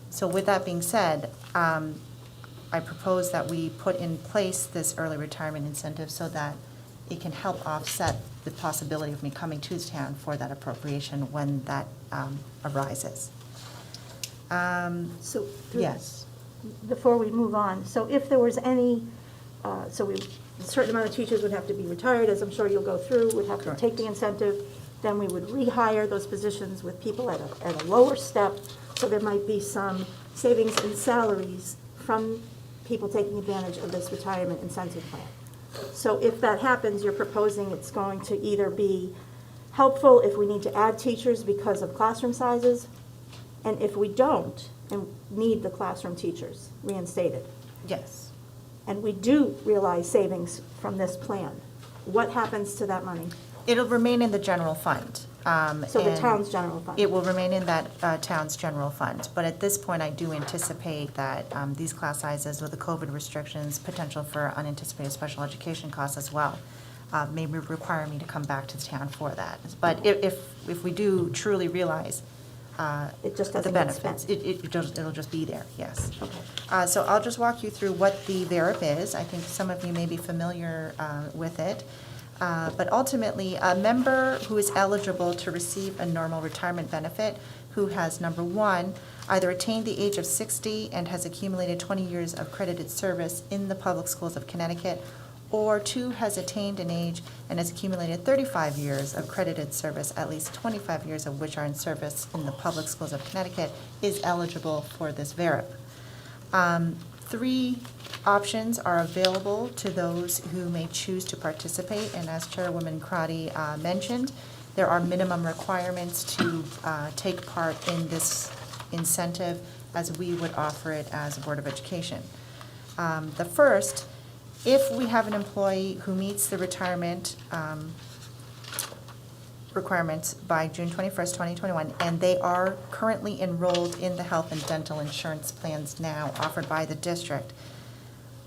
So with that being said, I propose that we put in place this early retirement incentive so that it can help offset the possibility of me coming to the town for that appropriation when that arises. So, Yes. before we move on, so if there was any So a certain amount of teachers would have to be retired, as I'm sure you'll go through, would have to Correct. take the incentive. Then we would rehire those positions with people at a lower step, so there might be some savings in salaries from people taking advantage of this retirement incentive plan. So if that happens, you're proposing it's going to either be helpful if we need to add teachers because of classroom sizes, and if we don't, and need the classroom teachers reinstated, Yes. and we do realize savings from this plan, what happens to that money? It'll remain in the general fund. So the and town's general fund? It will remain in that town's general fund. But at this point, I do anticipate that these class sizes with the COVID restrictions, potential for unanticipated special education costs as well, may require me to come back to the town for that. But if we do truly realize It just the doesn't get benefits, spent? it'll just be there, yes. Okay. So I'll just walk you through what the VERIP is. I think some of you may be familiar with it. But ultimately, a member who is eligible to receive a normal retirement benefit, who has, number one, either attained the age of 60 and has accumulated 20 years of credited service in the public schools of Connecticut, or two, has attained an age and has accumulated 35 years of credited service, at least 25 years of which are in service in the public schools of Connecticut, is eligible for this VERIP. 3 options are available to those who may choose to participate, and as Chairwoman Crotty mentioned, there are minimum requirements to take part in this incentive as we would offer it as a Board of Education. The first, if we have an employee who meets the retirement requirements by June 21st, 2021, and they are currently enrolled in the health and dental insurance plans now offered by the district,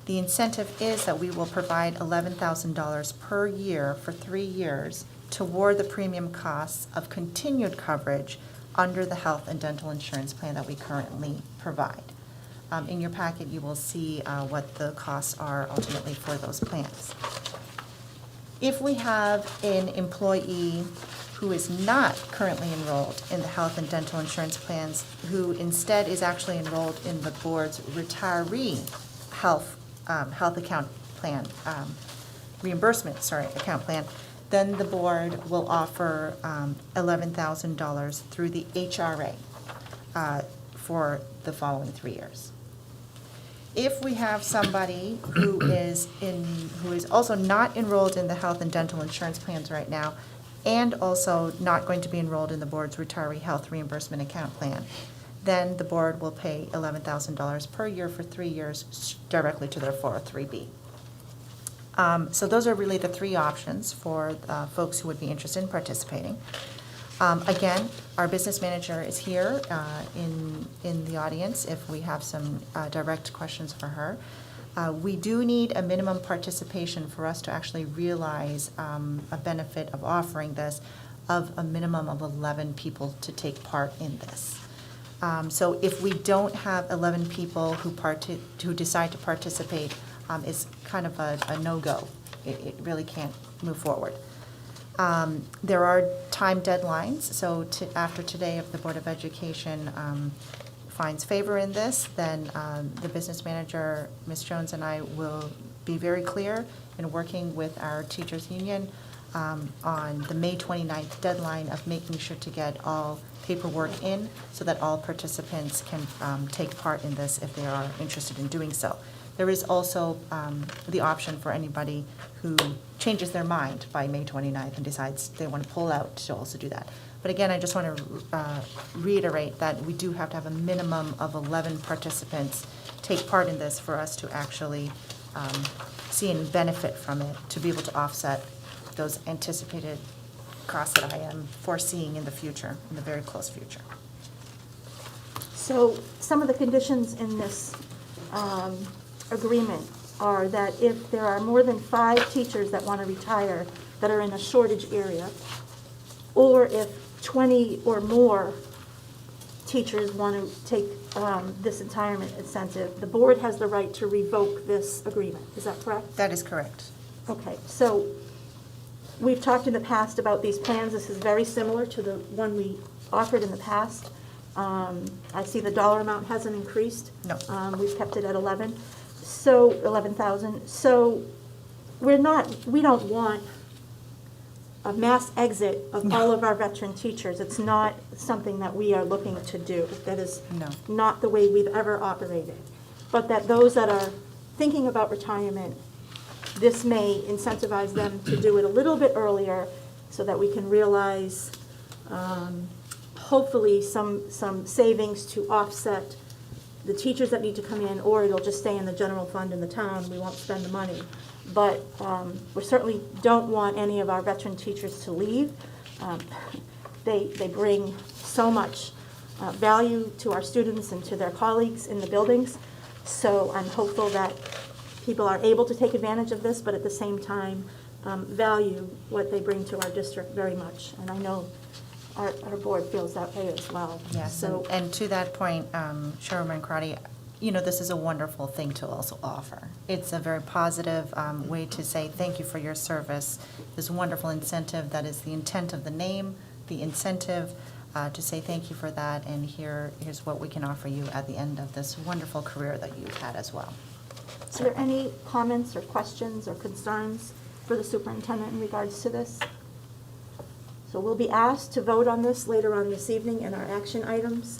the incentive is that we will provide $11,000 per year for 3 years toward the premium costs of continued coverage under the health and dental insurance plan that we currently provide. In your packet, you will see what the costs are ultimately for those plans. If we have an employee who is not currently enrolled in the health and dental insurance plans, who instead is actually enrolled in the board's retiree health account plan, account plan, then the board will offer $11,000 through the HRA for the following 3 years. If we have somebody who is also not enrolled in the health and dental insurance plans right now, and also not going to be enrolled in the board's retiree health reimbursement account plan, then the board will pay $11,000 per year for 3 years directly to their 403B. So those are really the 3 options for folks who would be interested in participating. Again, our business manager is here in the audience if we have some direct questions for her. We do need a minimum participation for us to actually realize a benefit of offering this, of a minimum of 11 people to take part in this. So if we don't have 11 people who decide to participate, it's kind of a no-go. It really can't move forward. There are time deadlines, so after today, if the Board of Education finds favor in this, then the business manager, Ms. Jones, and I will be very clear in working with our teachers' union on the May 29th deadline of making sure to get all paperwork in so that all participants can take part in this if they are interested in doing so. There is also the option for anybody who changes their mind by May 29th and decides they want to pull out to also do that. But again, I just want to reiterate that we do have to have a minimum of 11 participants take part in this for us to actually see and benefit from it, to be able to offset those anticipated costs that I am foreseeing in the future, in the very close future. So some of the conditions in this agreement are that if there are more than 5 teachers that want to retire that are in a shortage area, or if 20 or more teachers want to take this retirement incentive, the board has the right to revoke this agreement. Is that correct? That is correct. Okay, so we've talked in the past about these plans. This is very similar to the one we offered in the past. I see the dollar amount hasn't increased. No. We've kept it at 11. So 11,000. So we don't want a mass exit of all of our veteran teachers. It's not something that we are looking to do. That is No. not the way we've ever operated. But that those that are thinking about retirement, this may incentivize them to do it a little bit earlier so that we can realize hopefully some savings to offset the teachers that need to come in, or it'll just stay in the general fund in the town. We won't spend the money. But we certainly don't want any of our veteran teachers to leave. They bring so much value to our students and to their colleagues in the buildings. So I'm hopeful that people are able to take advantage of this, but at the same time value what they bring to our district very much. And I know our board feels that way as well. Yes, So and to that point, Chairwoman Crotty, you know, this is a wonderful thing to also offer. It's a very positive way to say thank you for your service. This wonderful incentive that is the intent of the name, the incentive to say thank you for that, and here's what we can offer you at the end of this wonderful career that you've had as well. are there any comments or questions or concerns for the superintendent in regards to this? So we'll be asked to vote on this later on this evening in our action items.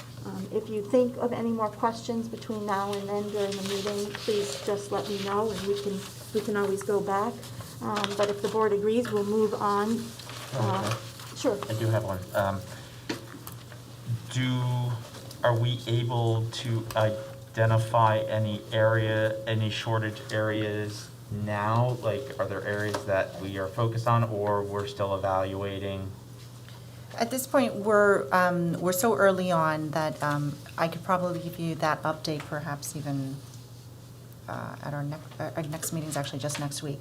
If you think of any more questions between now and then during the meeting, please just let me know, and we can always go back. But if the board agrees, we'll move on. Sure. I do have one. Are we able to identify any shortage areas now? Like, are there areas that we are focused on, or we're still evaluating? At this point, we're so early on that I could probably give you that update perhaps even at our next meeting is actually just next week.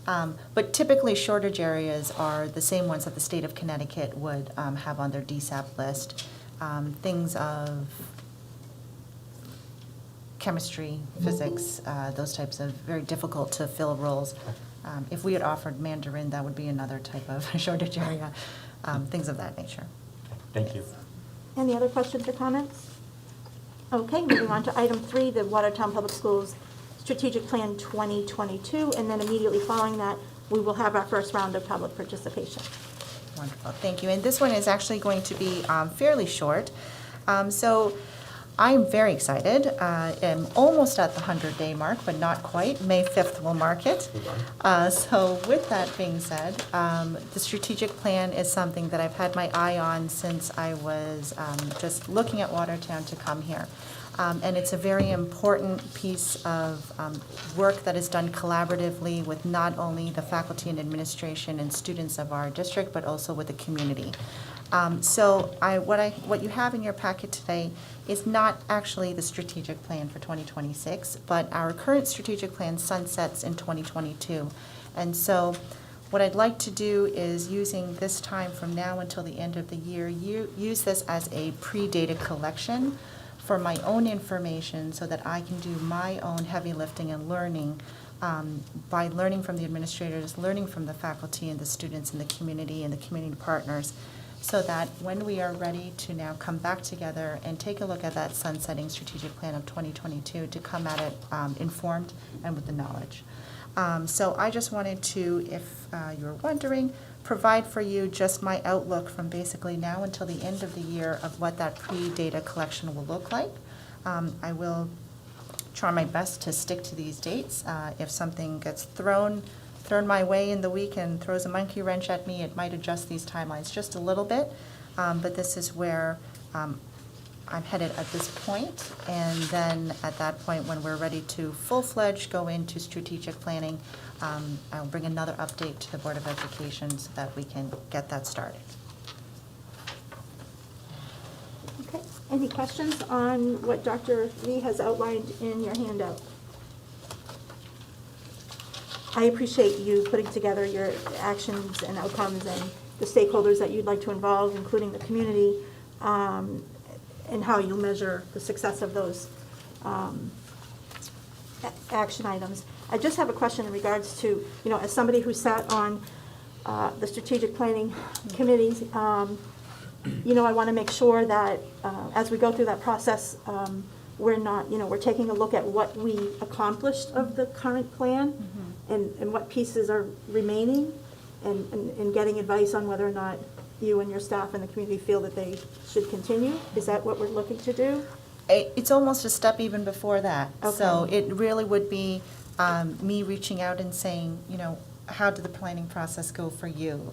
But typically, shortage areas are the same ones that the state of Connecticut would have on their DSAP list. Things of chemistry, physics, those types of very difficult to fill roles. If we had offered Mandarin, that would be another type of shortage area, things of that nature. Thank you. Any other questions or comments? Okay, moving on to item 3, the Watertown Public Schools Strategic Plan 2022, and then immediately following that, we will have our first round of public participation. Wonderful, thank you. And this one is actually going to be fairly short. So I'm very excited. I'm almost at the 100-day mark, but not quite. May 5th will mark it. So with that being said, the strategic plan is something that I've had my eye on since I was just looking at Watertown to come here. And it's a very important piece of work that is done collaboratively with not only the faculty and administration and students of our district, but also with the community. So what you have in your packet today is not actually the strategic plan for 2026, but our current strategic plan sunsets in 2022. And so what I'd like to do is, using this time from now until the end of the year, use this as a pre-data collection for my own information so that I can do my own heavy lifting and learning by learning from the administrators, learning from the faculty and the students in the community and the community partners, so that when we are ready to now come back together and take a look at that sunsetting strategic plan of 2022, to come at it informed and with the knowledge. So I just wanted to, if you're wondering, provide for you just my outlook from basically now until the end of the year of what that pre-data collection will look like. I will try my best to stick to these dates. If something gets thrown my way in the week and throws a monkey wrench at me, it might adjust these timelines just a little bit. But this is where I'm headed at this point. And then at that point, when we're ready to full-fledged go into strategic planning, I'll bring another update to the Board of Education so that we can get that started. Okay, any questions on what Dr. Lee has outlined in your handout? I appreciate you putting together your actions and outcomes and the stakeholders that you'd like to involve, including the community, and how you'll measure the success of those action items. I just have a question in regards to, as somebody who sat on the strategic planning committees, I want to make sure that as we go through that process, we're not, we're taking a look at what we accomplished of the current plan and what pieces are remaining and getting advice on whether or not you and your staff and the community feel that they should continue. Is that what we're looking to do? It's almost a step even before that. So Okay. it really would be me reaching out and saying, how did the planning process go for you?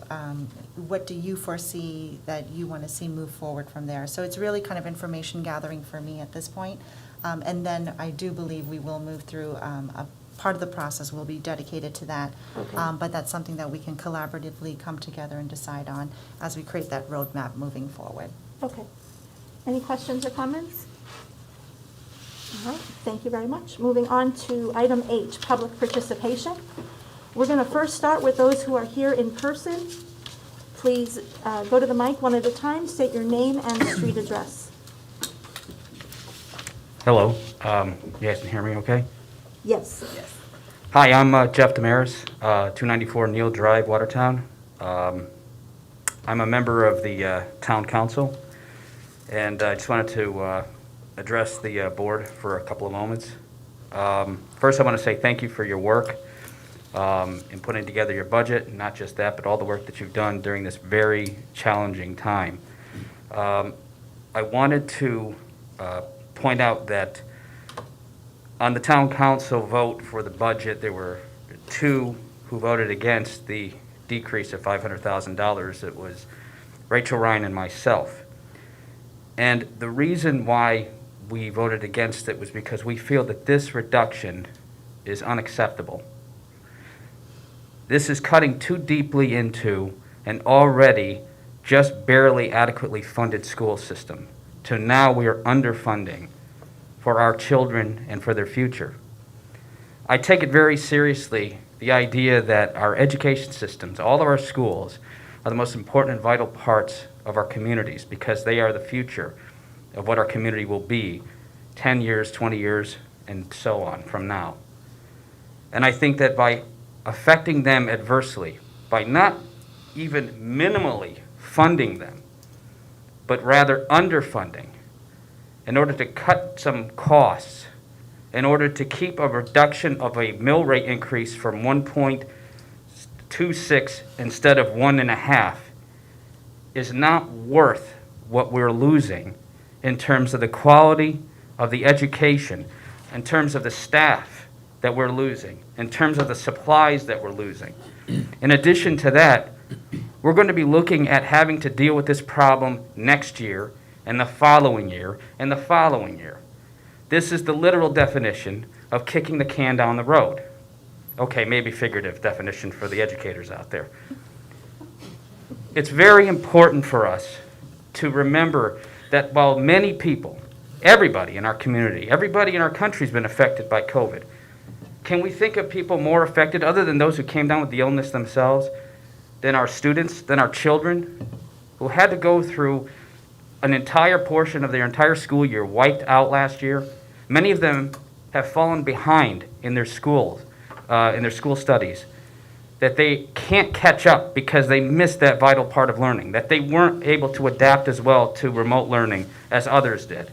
What do you foresee that you want to see move forward from there? So it's really kind of information gathering for me at this point. And then I do believe we will move through, a part of the process will be dedicated to that. Okay. But that's something that we can collaboratively come together and decide on as we create that roadmap moving forward. Okay. Any questions or comments? All right, thank you very much. Moving on to item H, public participation. We're going to first start with those who are here in person. Please go to the mic one at a time, state your name and street address. Hello, you guys can hear me okay? Yes. Hi, I'm Jeff Damaris, 294 Neal Drive, Watertown. I'm a member of the town council, and I just wanted to address the board for a couple of moments. First, I want to say thank you for your work in putting together your budget, and not just that, but all the work that you've done during this very challenging time. I wanted to point out that on the town council vote for the budget, there were 2 who voted against the decrease of $500,000. It was Rachel Ryan and myself. And the reason why we voted against it was because we feel that this reduction is unacceptable. This is cutting too deeply into an already just barely adequately funded school system to now we are underfunding for our children and for their future. I take it very seriously, the idea that our education systems, all of our schools, are the most important and vital parts of our communities because they are the future of what our community will be 10 years, 20 years, and so on from now. And I think that by affecting them adversely, by not even minimally funding them, but rather underfunding, in order to cut some costs, in order to keep a reduction of a mill rate increase from 1.26 instead of 1.5, is not worth what we're losing in terms of the quality of the education, in terms of the staff that we're losing, in terms of the supplies that we're losing. In addition to that, we're going to be looking at having to deal with this problem next year, and the following year, and the following year. This is the literal definition of kicking the can down the road. Okay, maybe figurative definition for the educators out there. It's very important for us to remember that while many people, everybody in our community, everybody in our country has been affected by COVID, can we think of people more affected, other than those who came down with the illness themselves, than our students, than our children, who had to go through an entire portion of their entire school year wiped out last year? Many of them have fallen behind in their schools, in their school studies, that they can't catch up because they missed that vital part of learning, that they weren't able to adapt as well to remote learning as others did.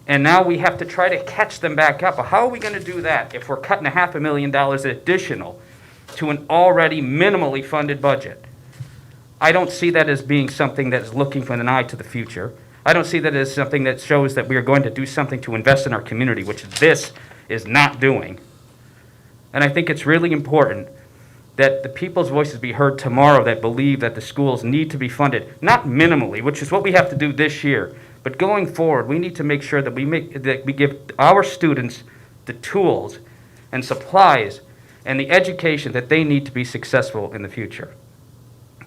And now we have to try to catch them back up. How are we going to do that if we're cutting $500,000 additional to an already minimally funded budget? I don't see that as being something that is looking with an eye to the future. I don't see that as something that shows that we are going to do something to invest in our community, which this is not doing. And I think it's really important that the people's voices be heard tomorrow that believe that the schools need to be funded, not minimally, which is what we have to do this year, but going forward, we need to make sure that we give our students the tools and supplies and the education that they need to be successful in the future.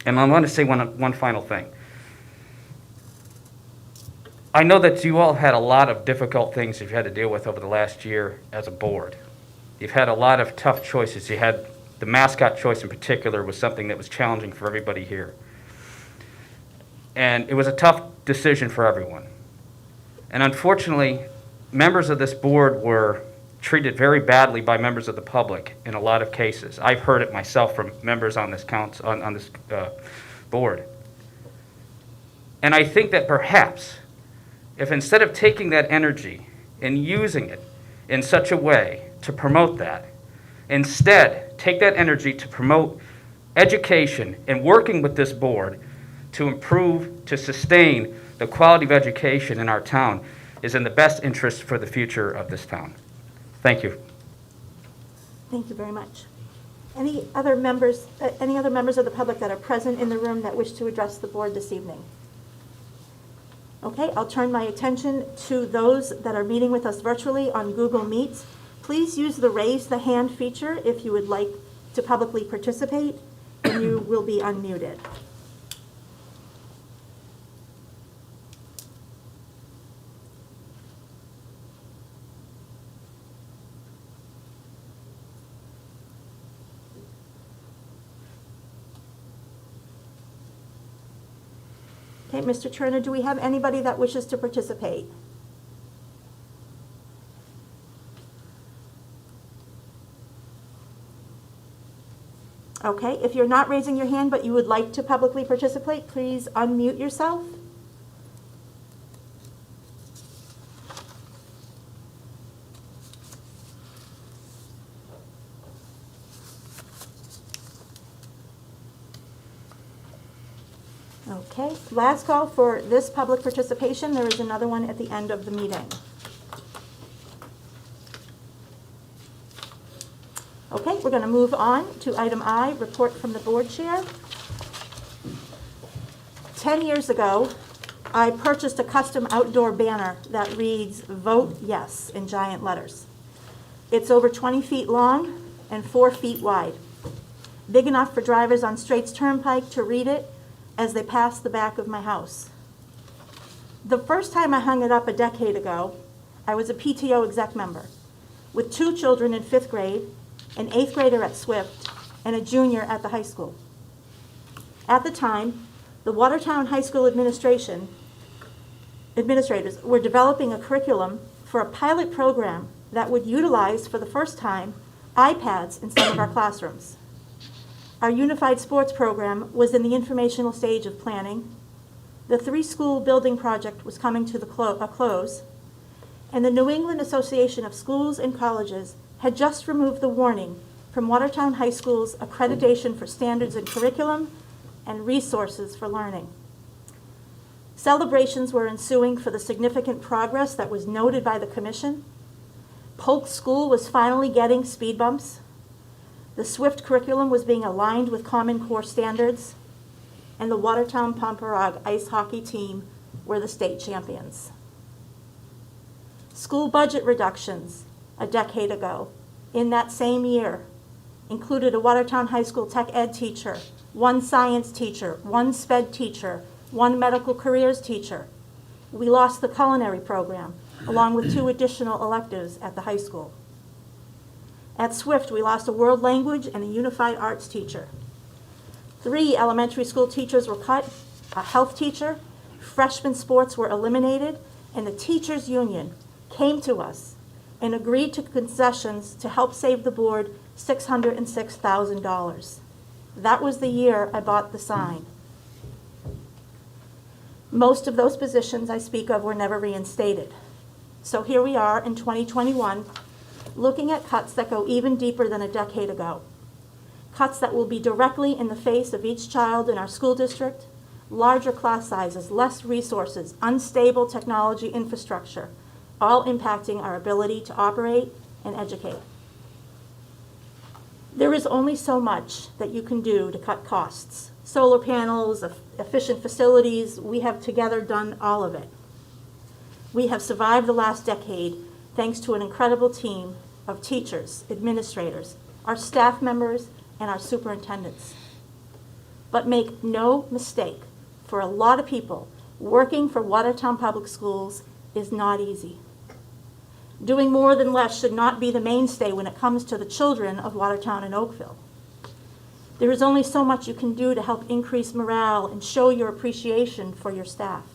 And I want to say one final thing. I know that you all had a lot of difficult things you've had to deal with over the last year as a board. You've had a lot of tough choices. You had the mascot choice in particular was something that was challenging for everybody here. And it was a tough decision for everyone. And unfortunately, members of this board were treated very badly by members of the public in a lot of cases. I've heard it myself from members on this council, on this board. And I think that perhaps, if instead of taking that energy and using it in such a way to promote that. Instead, take that energy to promote education and working with this board to improve, to sustain the quality of education in our town is in the best interest for the future of this town. Thank you. Thank you very much. Any other members of the public that are present in the room that wish to address the board this evening? Okay, I'll turn my attention to those that are meeting with us virtually on Google Meet. Please use the raise the hand feature if you would like to publicly participate, and you will be unmuted. Okay, Mr. Turner, do we have anybody that wishes to participate? Okay, if you're not raising your hand but you would like to publicly participate, please unmute yourself. Okay, last call for this public participation. There is another one at the end of the meeting. Okay, we're going to move on to item I, report from the board chair. 10 years ago, I purchased a custom outdoor banner that reads, "Vote Yes," in giant letters. It's over 20 feet long and 4 feet wide, big enough for drivers on Straits Turnpike to read it as they pass the back of my house. The first time I hung it up a decade ago, I was a PTO exec member with 2 children in 5th grade, an 8th grader at Swift, and a junior at the high school. At the time, the Watertown High School administrators were developing a curriculum for a pilot program that would utilize, for the first time, iPads in some of our classrooms. Our unified sports program was in the informational stage of planning. The 3-school building project was coming to a close, and the New England Association of Schools and Colleges had just removed the warning from Watertown High School's accreditation for standards in curriculum and resources for learning. Celebrations were ensuing for the significant progress that was noted by the commission. Polk School was finally getting speed bumps. The Swift curriculum was being aligned with Common Core standards, and the Watertown Pomperog ice hockey team were the state champions. School budget reductions a decade ago, in that same year, included a Watertown High School tech ed teacher, 1 science teacher, 1 sped teacher, 1 medical careers teacher. We lost the culinary program, along with 2 additional electives at the high school. At Swift, we lost a world language and a unified arts teacher. 3 elementary school teachers were cut, a health teacher, freshman sports were eliminated, and the teachers' union came to us and agreed to concessions to help save the board $606,000. That was the year I bought the sign. Most of those positions I speak of were never reinstated. So here we are in 2021, looking at cuts that go even deeper than a decade ago. Cuts that will be directly in the face of each child in our school district, larger class sizes, less resources, unstable technology infrastructure, all impacting our ability to operate and educate. There is only so much that you can do to cut costs. Solar panels, efficient facilities, we have together done all of it. We have survived the last decade thanks to an incredible team of teachers, administrators, our staff members, and our superintendents. But make no mistake, for a lot of people, working for Watertown Public Schools is not easy. Doing more than less should not be the mainstay when it comes to the children of Watertown and Oakville. There is only so much you can do to help increase morale and show your appreciation for your staff.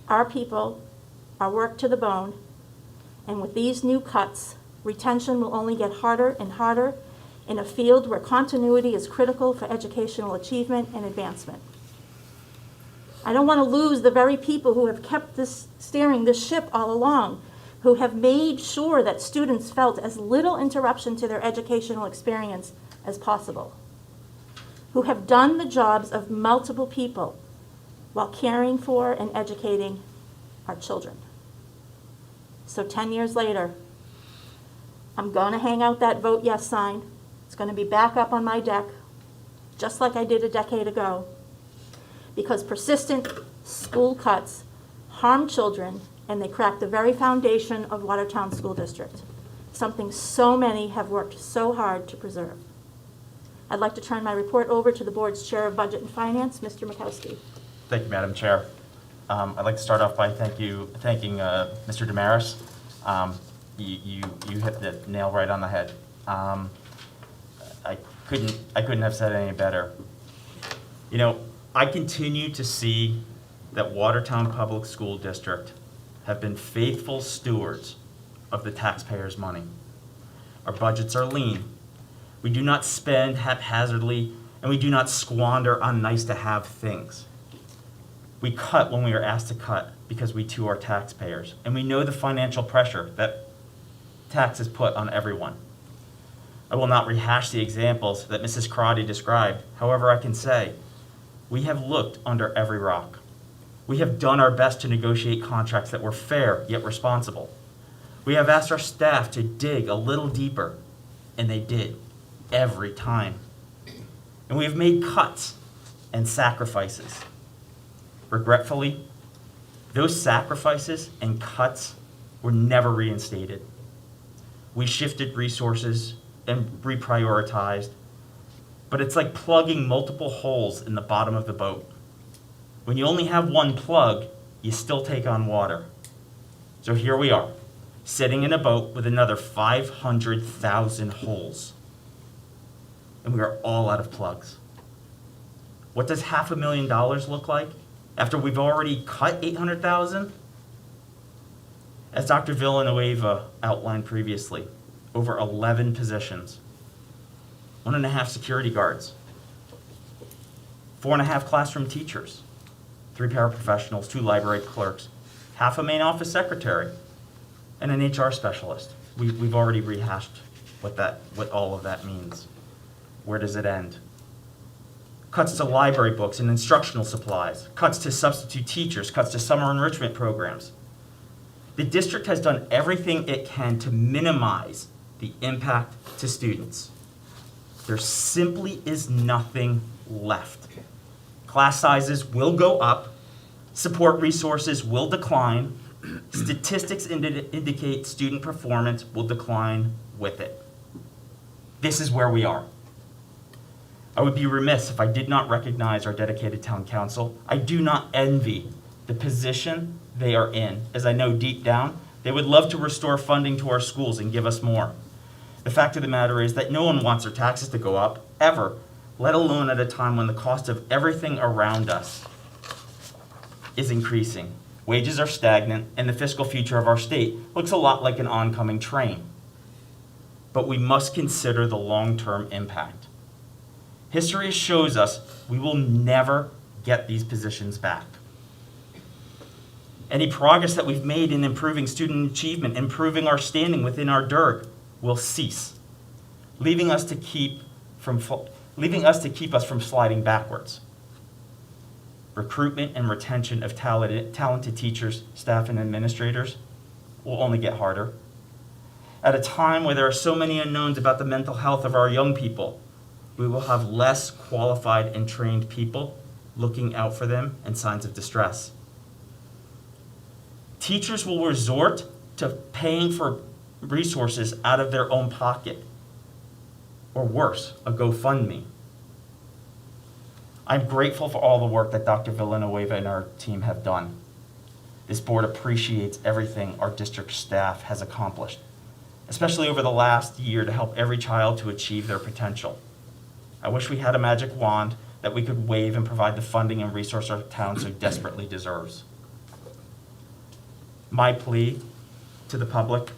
Our people are worked to the bone, and with these new cuts, retention will only get harder and harder in a field where continuity is critical for educational achievement and advancement. I don't want to lose the very people who have kept steering this ship all along, who have made sure that students felt as little interruption to their educational experience as possible, who have done the jobs of multiple people while caring for and educating our children. So 10 years later, I'm going to hang out that vote yes sign. It's going to be back up on my deck, just like I did a decade ago, because persistent school cuts harm children and they crack the very foundation of Watertown School District, something so many have worked so hard to preserve. I'd like to turn my report over to the board's Chair of Budget and Finance, Mr. Makowski. Thank you, Madam Chair. I'd like to start off by thanking Mr. Damaris. You hit the nail right on the head. I couldn't have said it any better. You know, I continue to see that Watertown Public School District have been faithful stewards of the taxpayers' money. Our budgets are lean. We do not spend haphazardly, and we do not squander on nice-to-have things. We cut when we are asked to cut because we too are taxpayers, and we know the financial pressure that taxes put on everyone. I will not rehash the examples that Mrs. Crotty described. However, I can say we have looked under every rock. We have done our best to negotiate contracts that were fair yet responsible. We have asked our staff to dig a little deeper, and they did, every time. And we have made cuts and sacrifices. Regretfully, those sacrifices and cuts were never reinstated. We shifted resources and reprioritized, but it's like plugging multiple holes in the bottom of the boat. When you only have one plug, you still take on water. So here we are, sitting in a boat with another 500,000 holes. And we are all out of plugs. What does $500,000 look like after we've already cut 800,000? As Dr. Villanueva outlined previously, over 11 positions, 1.5 security guards, 4.5 classroom teachers, 3 paraprofessionals, 2 library clerks, half a main office secretary, and an HR specialist. We've already rehashed what all of that means. Where does it end? Cuts to library books and instructional supplies, cuts to substitute teachers, cuts to summer enrichment programs. The district has done everything it can to minimize the impact to students. There simply is nothing left. Class sizes will go up, support resources will decline, statistics indicate student performance will decline with it. This is where we are. I would be remiss if I did not recognize our dedicated town council. I do not envy the position they are in, as I know deep down they would love to restore funding to our schools and give us more. The fact of the matter is that no one wants their taxes to go up, ever, let alone at a time when the cost of everything around us is increasing. Wages are stagnant, and the fiscal future of our state looks a lot like an oncoming train. But we must consider the long-term impact. History shows us we will never get these positions back. Any progress that we've made in improving student achievement, improving our standing within our DERG, will cease, leaving us to keep us from sliding backwards. Recruitment and retention of talented teachers, staff, and administrators will only get harder. At a time where there are so many unknowns about the mental health of our young people, we will have less qualified and trained people looking out for them in signs of distress. Teachers will resort to paying for resources out of their own pocket, or worse, a GoFundMe. I'm grateful for all the work that Dr. Villanueva and our team have done. This board appreciates everything our district staff has accomplished, especially over the last year to help every child to achieve their potential. I wish we had a magic wand that we could wave and provide the funding and resource our town so desperately deserves. My plea to the public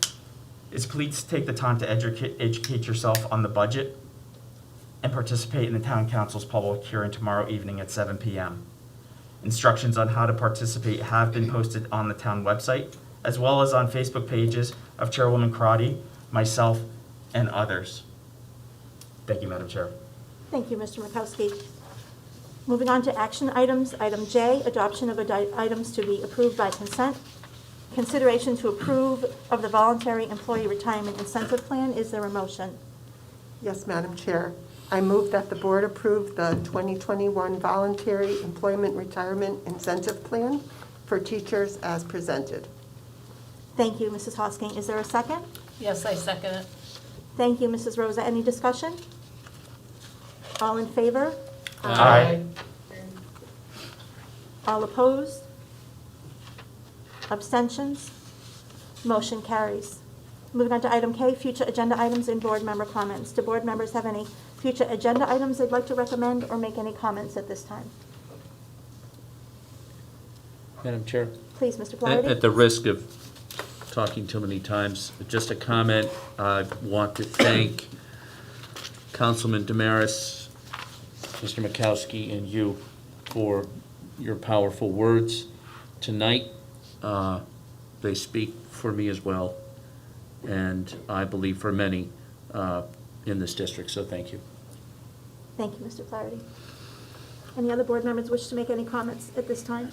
is please take the time to educate yourself on the budget and participate in the town council's public hearing tomorrow evening at 7 p.m. Instructions on how to participate have been posted on the town website, as well as on Facebook pages of Chairwoman Crotty, myself, and others. Thank you, Madam Chair. Thank you, Mr. Makowski. Moving on to action items. Item J, adoption of items to be approved by consent. Consideration to approve of the voluntary employee retirement incentive plan. Is there a motion? Yes, Madam Chair. I move that the board approve the 2021 Voluntary Employment Retirement Incentive Plan for teachers as presented. Thank you, Mrs. Hosking. Is there a second? Yes, I second it. Thank you, Mrs. Rosa. Any discussion? All in favor? Aye. All opposed? Abstentions? Motion carries. Moving on to item K, future agenda items and board member comments. Do board members have any future agenda items they'd like to recommend or make any comments at this time? Madam Chair? Please, Mr. At Flaherty. the risk of talking too many times, just a comment. I want to thank Councilman Damaris, Mr. Makowski, and you for your powerful words tonight. They speak for me as well, and I believe for many in this district, so thank you. Thank you, Mr. Flaherty. Any other board members wish to make any comments at this time?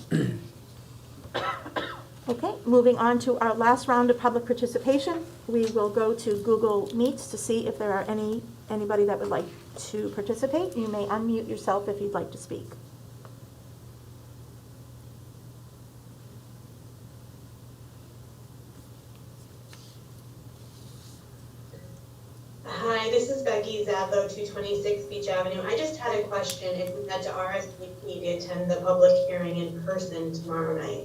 Okay, moving on to our last round of public participation. We will go to Google Meets to see if there are anybody that would like to participate. You may unmute yourself if you'd like to speak. Hi, this is Becky Zadlow, 226 Beach Avenue. I just had a question if we had to RSVP to attend the public hearing in person tomorrow night.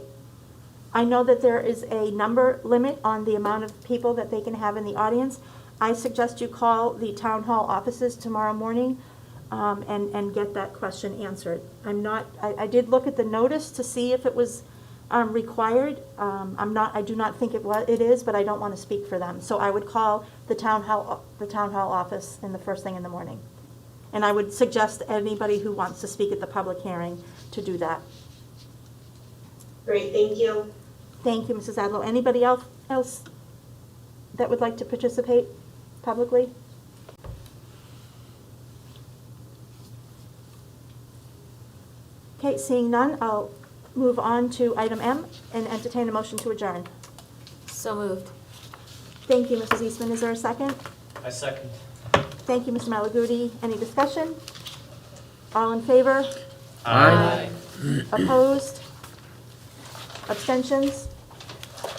I know that there is a number limit on the amount of people that they can have in the audience. I suggest you call the town hall offices tomorrow morning and get that question answered. I did look at the notice to see if it was required. I do not think it is, but I don't want to speak for them. So I would call the town hall office in the first thing in the morning. And I would suggest anybody who wants to speak at the public hearing to do that. Great, thank you. Thank you, Mrs. Adlow. Anybody else that would like to participate publicly? Okay, seeing none, I'll move on to item M and entertain a motion to adjourn. So moved. Thank you, Mrs. Eastman. Is there a second? I second. Thank you, Mr. Malaguti. Any discussion? All in favor? Aye. Opposed? Abstentions?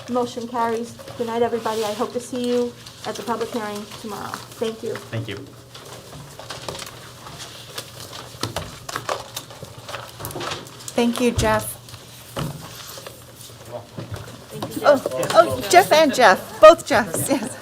Motion carries. Good night, everybody. I hope to see you at the public hearing tomorrow. Thank you. Thank you. Thank you, Jeff. Oh, Jeff and Jeff, both Jeffs, yes.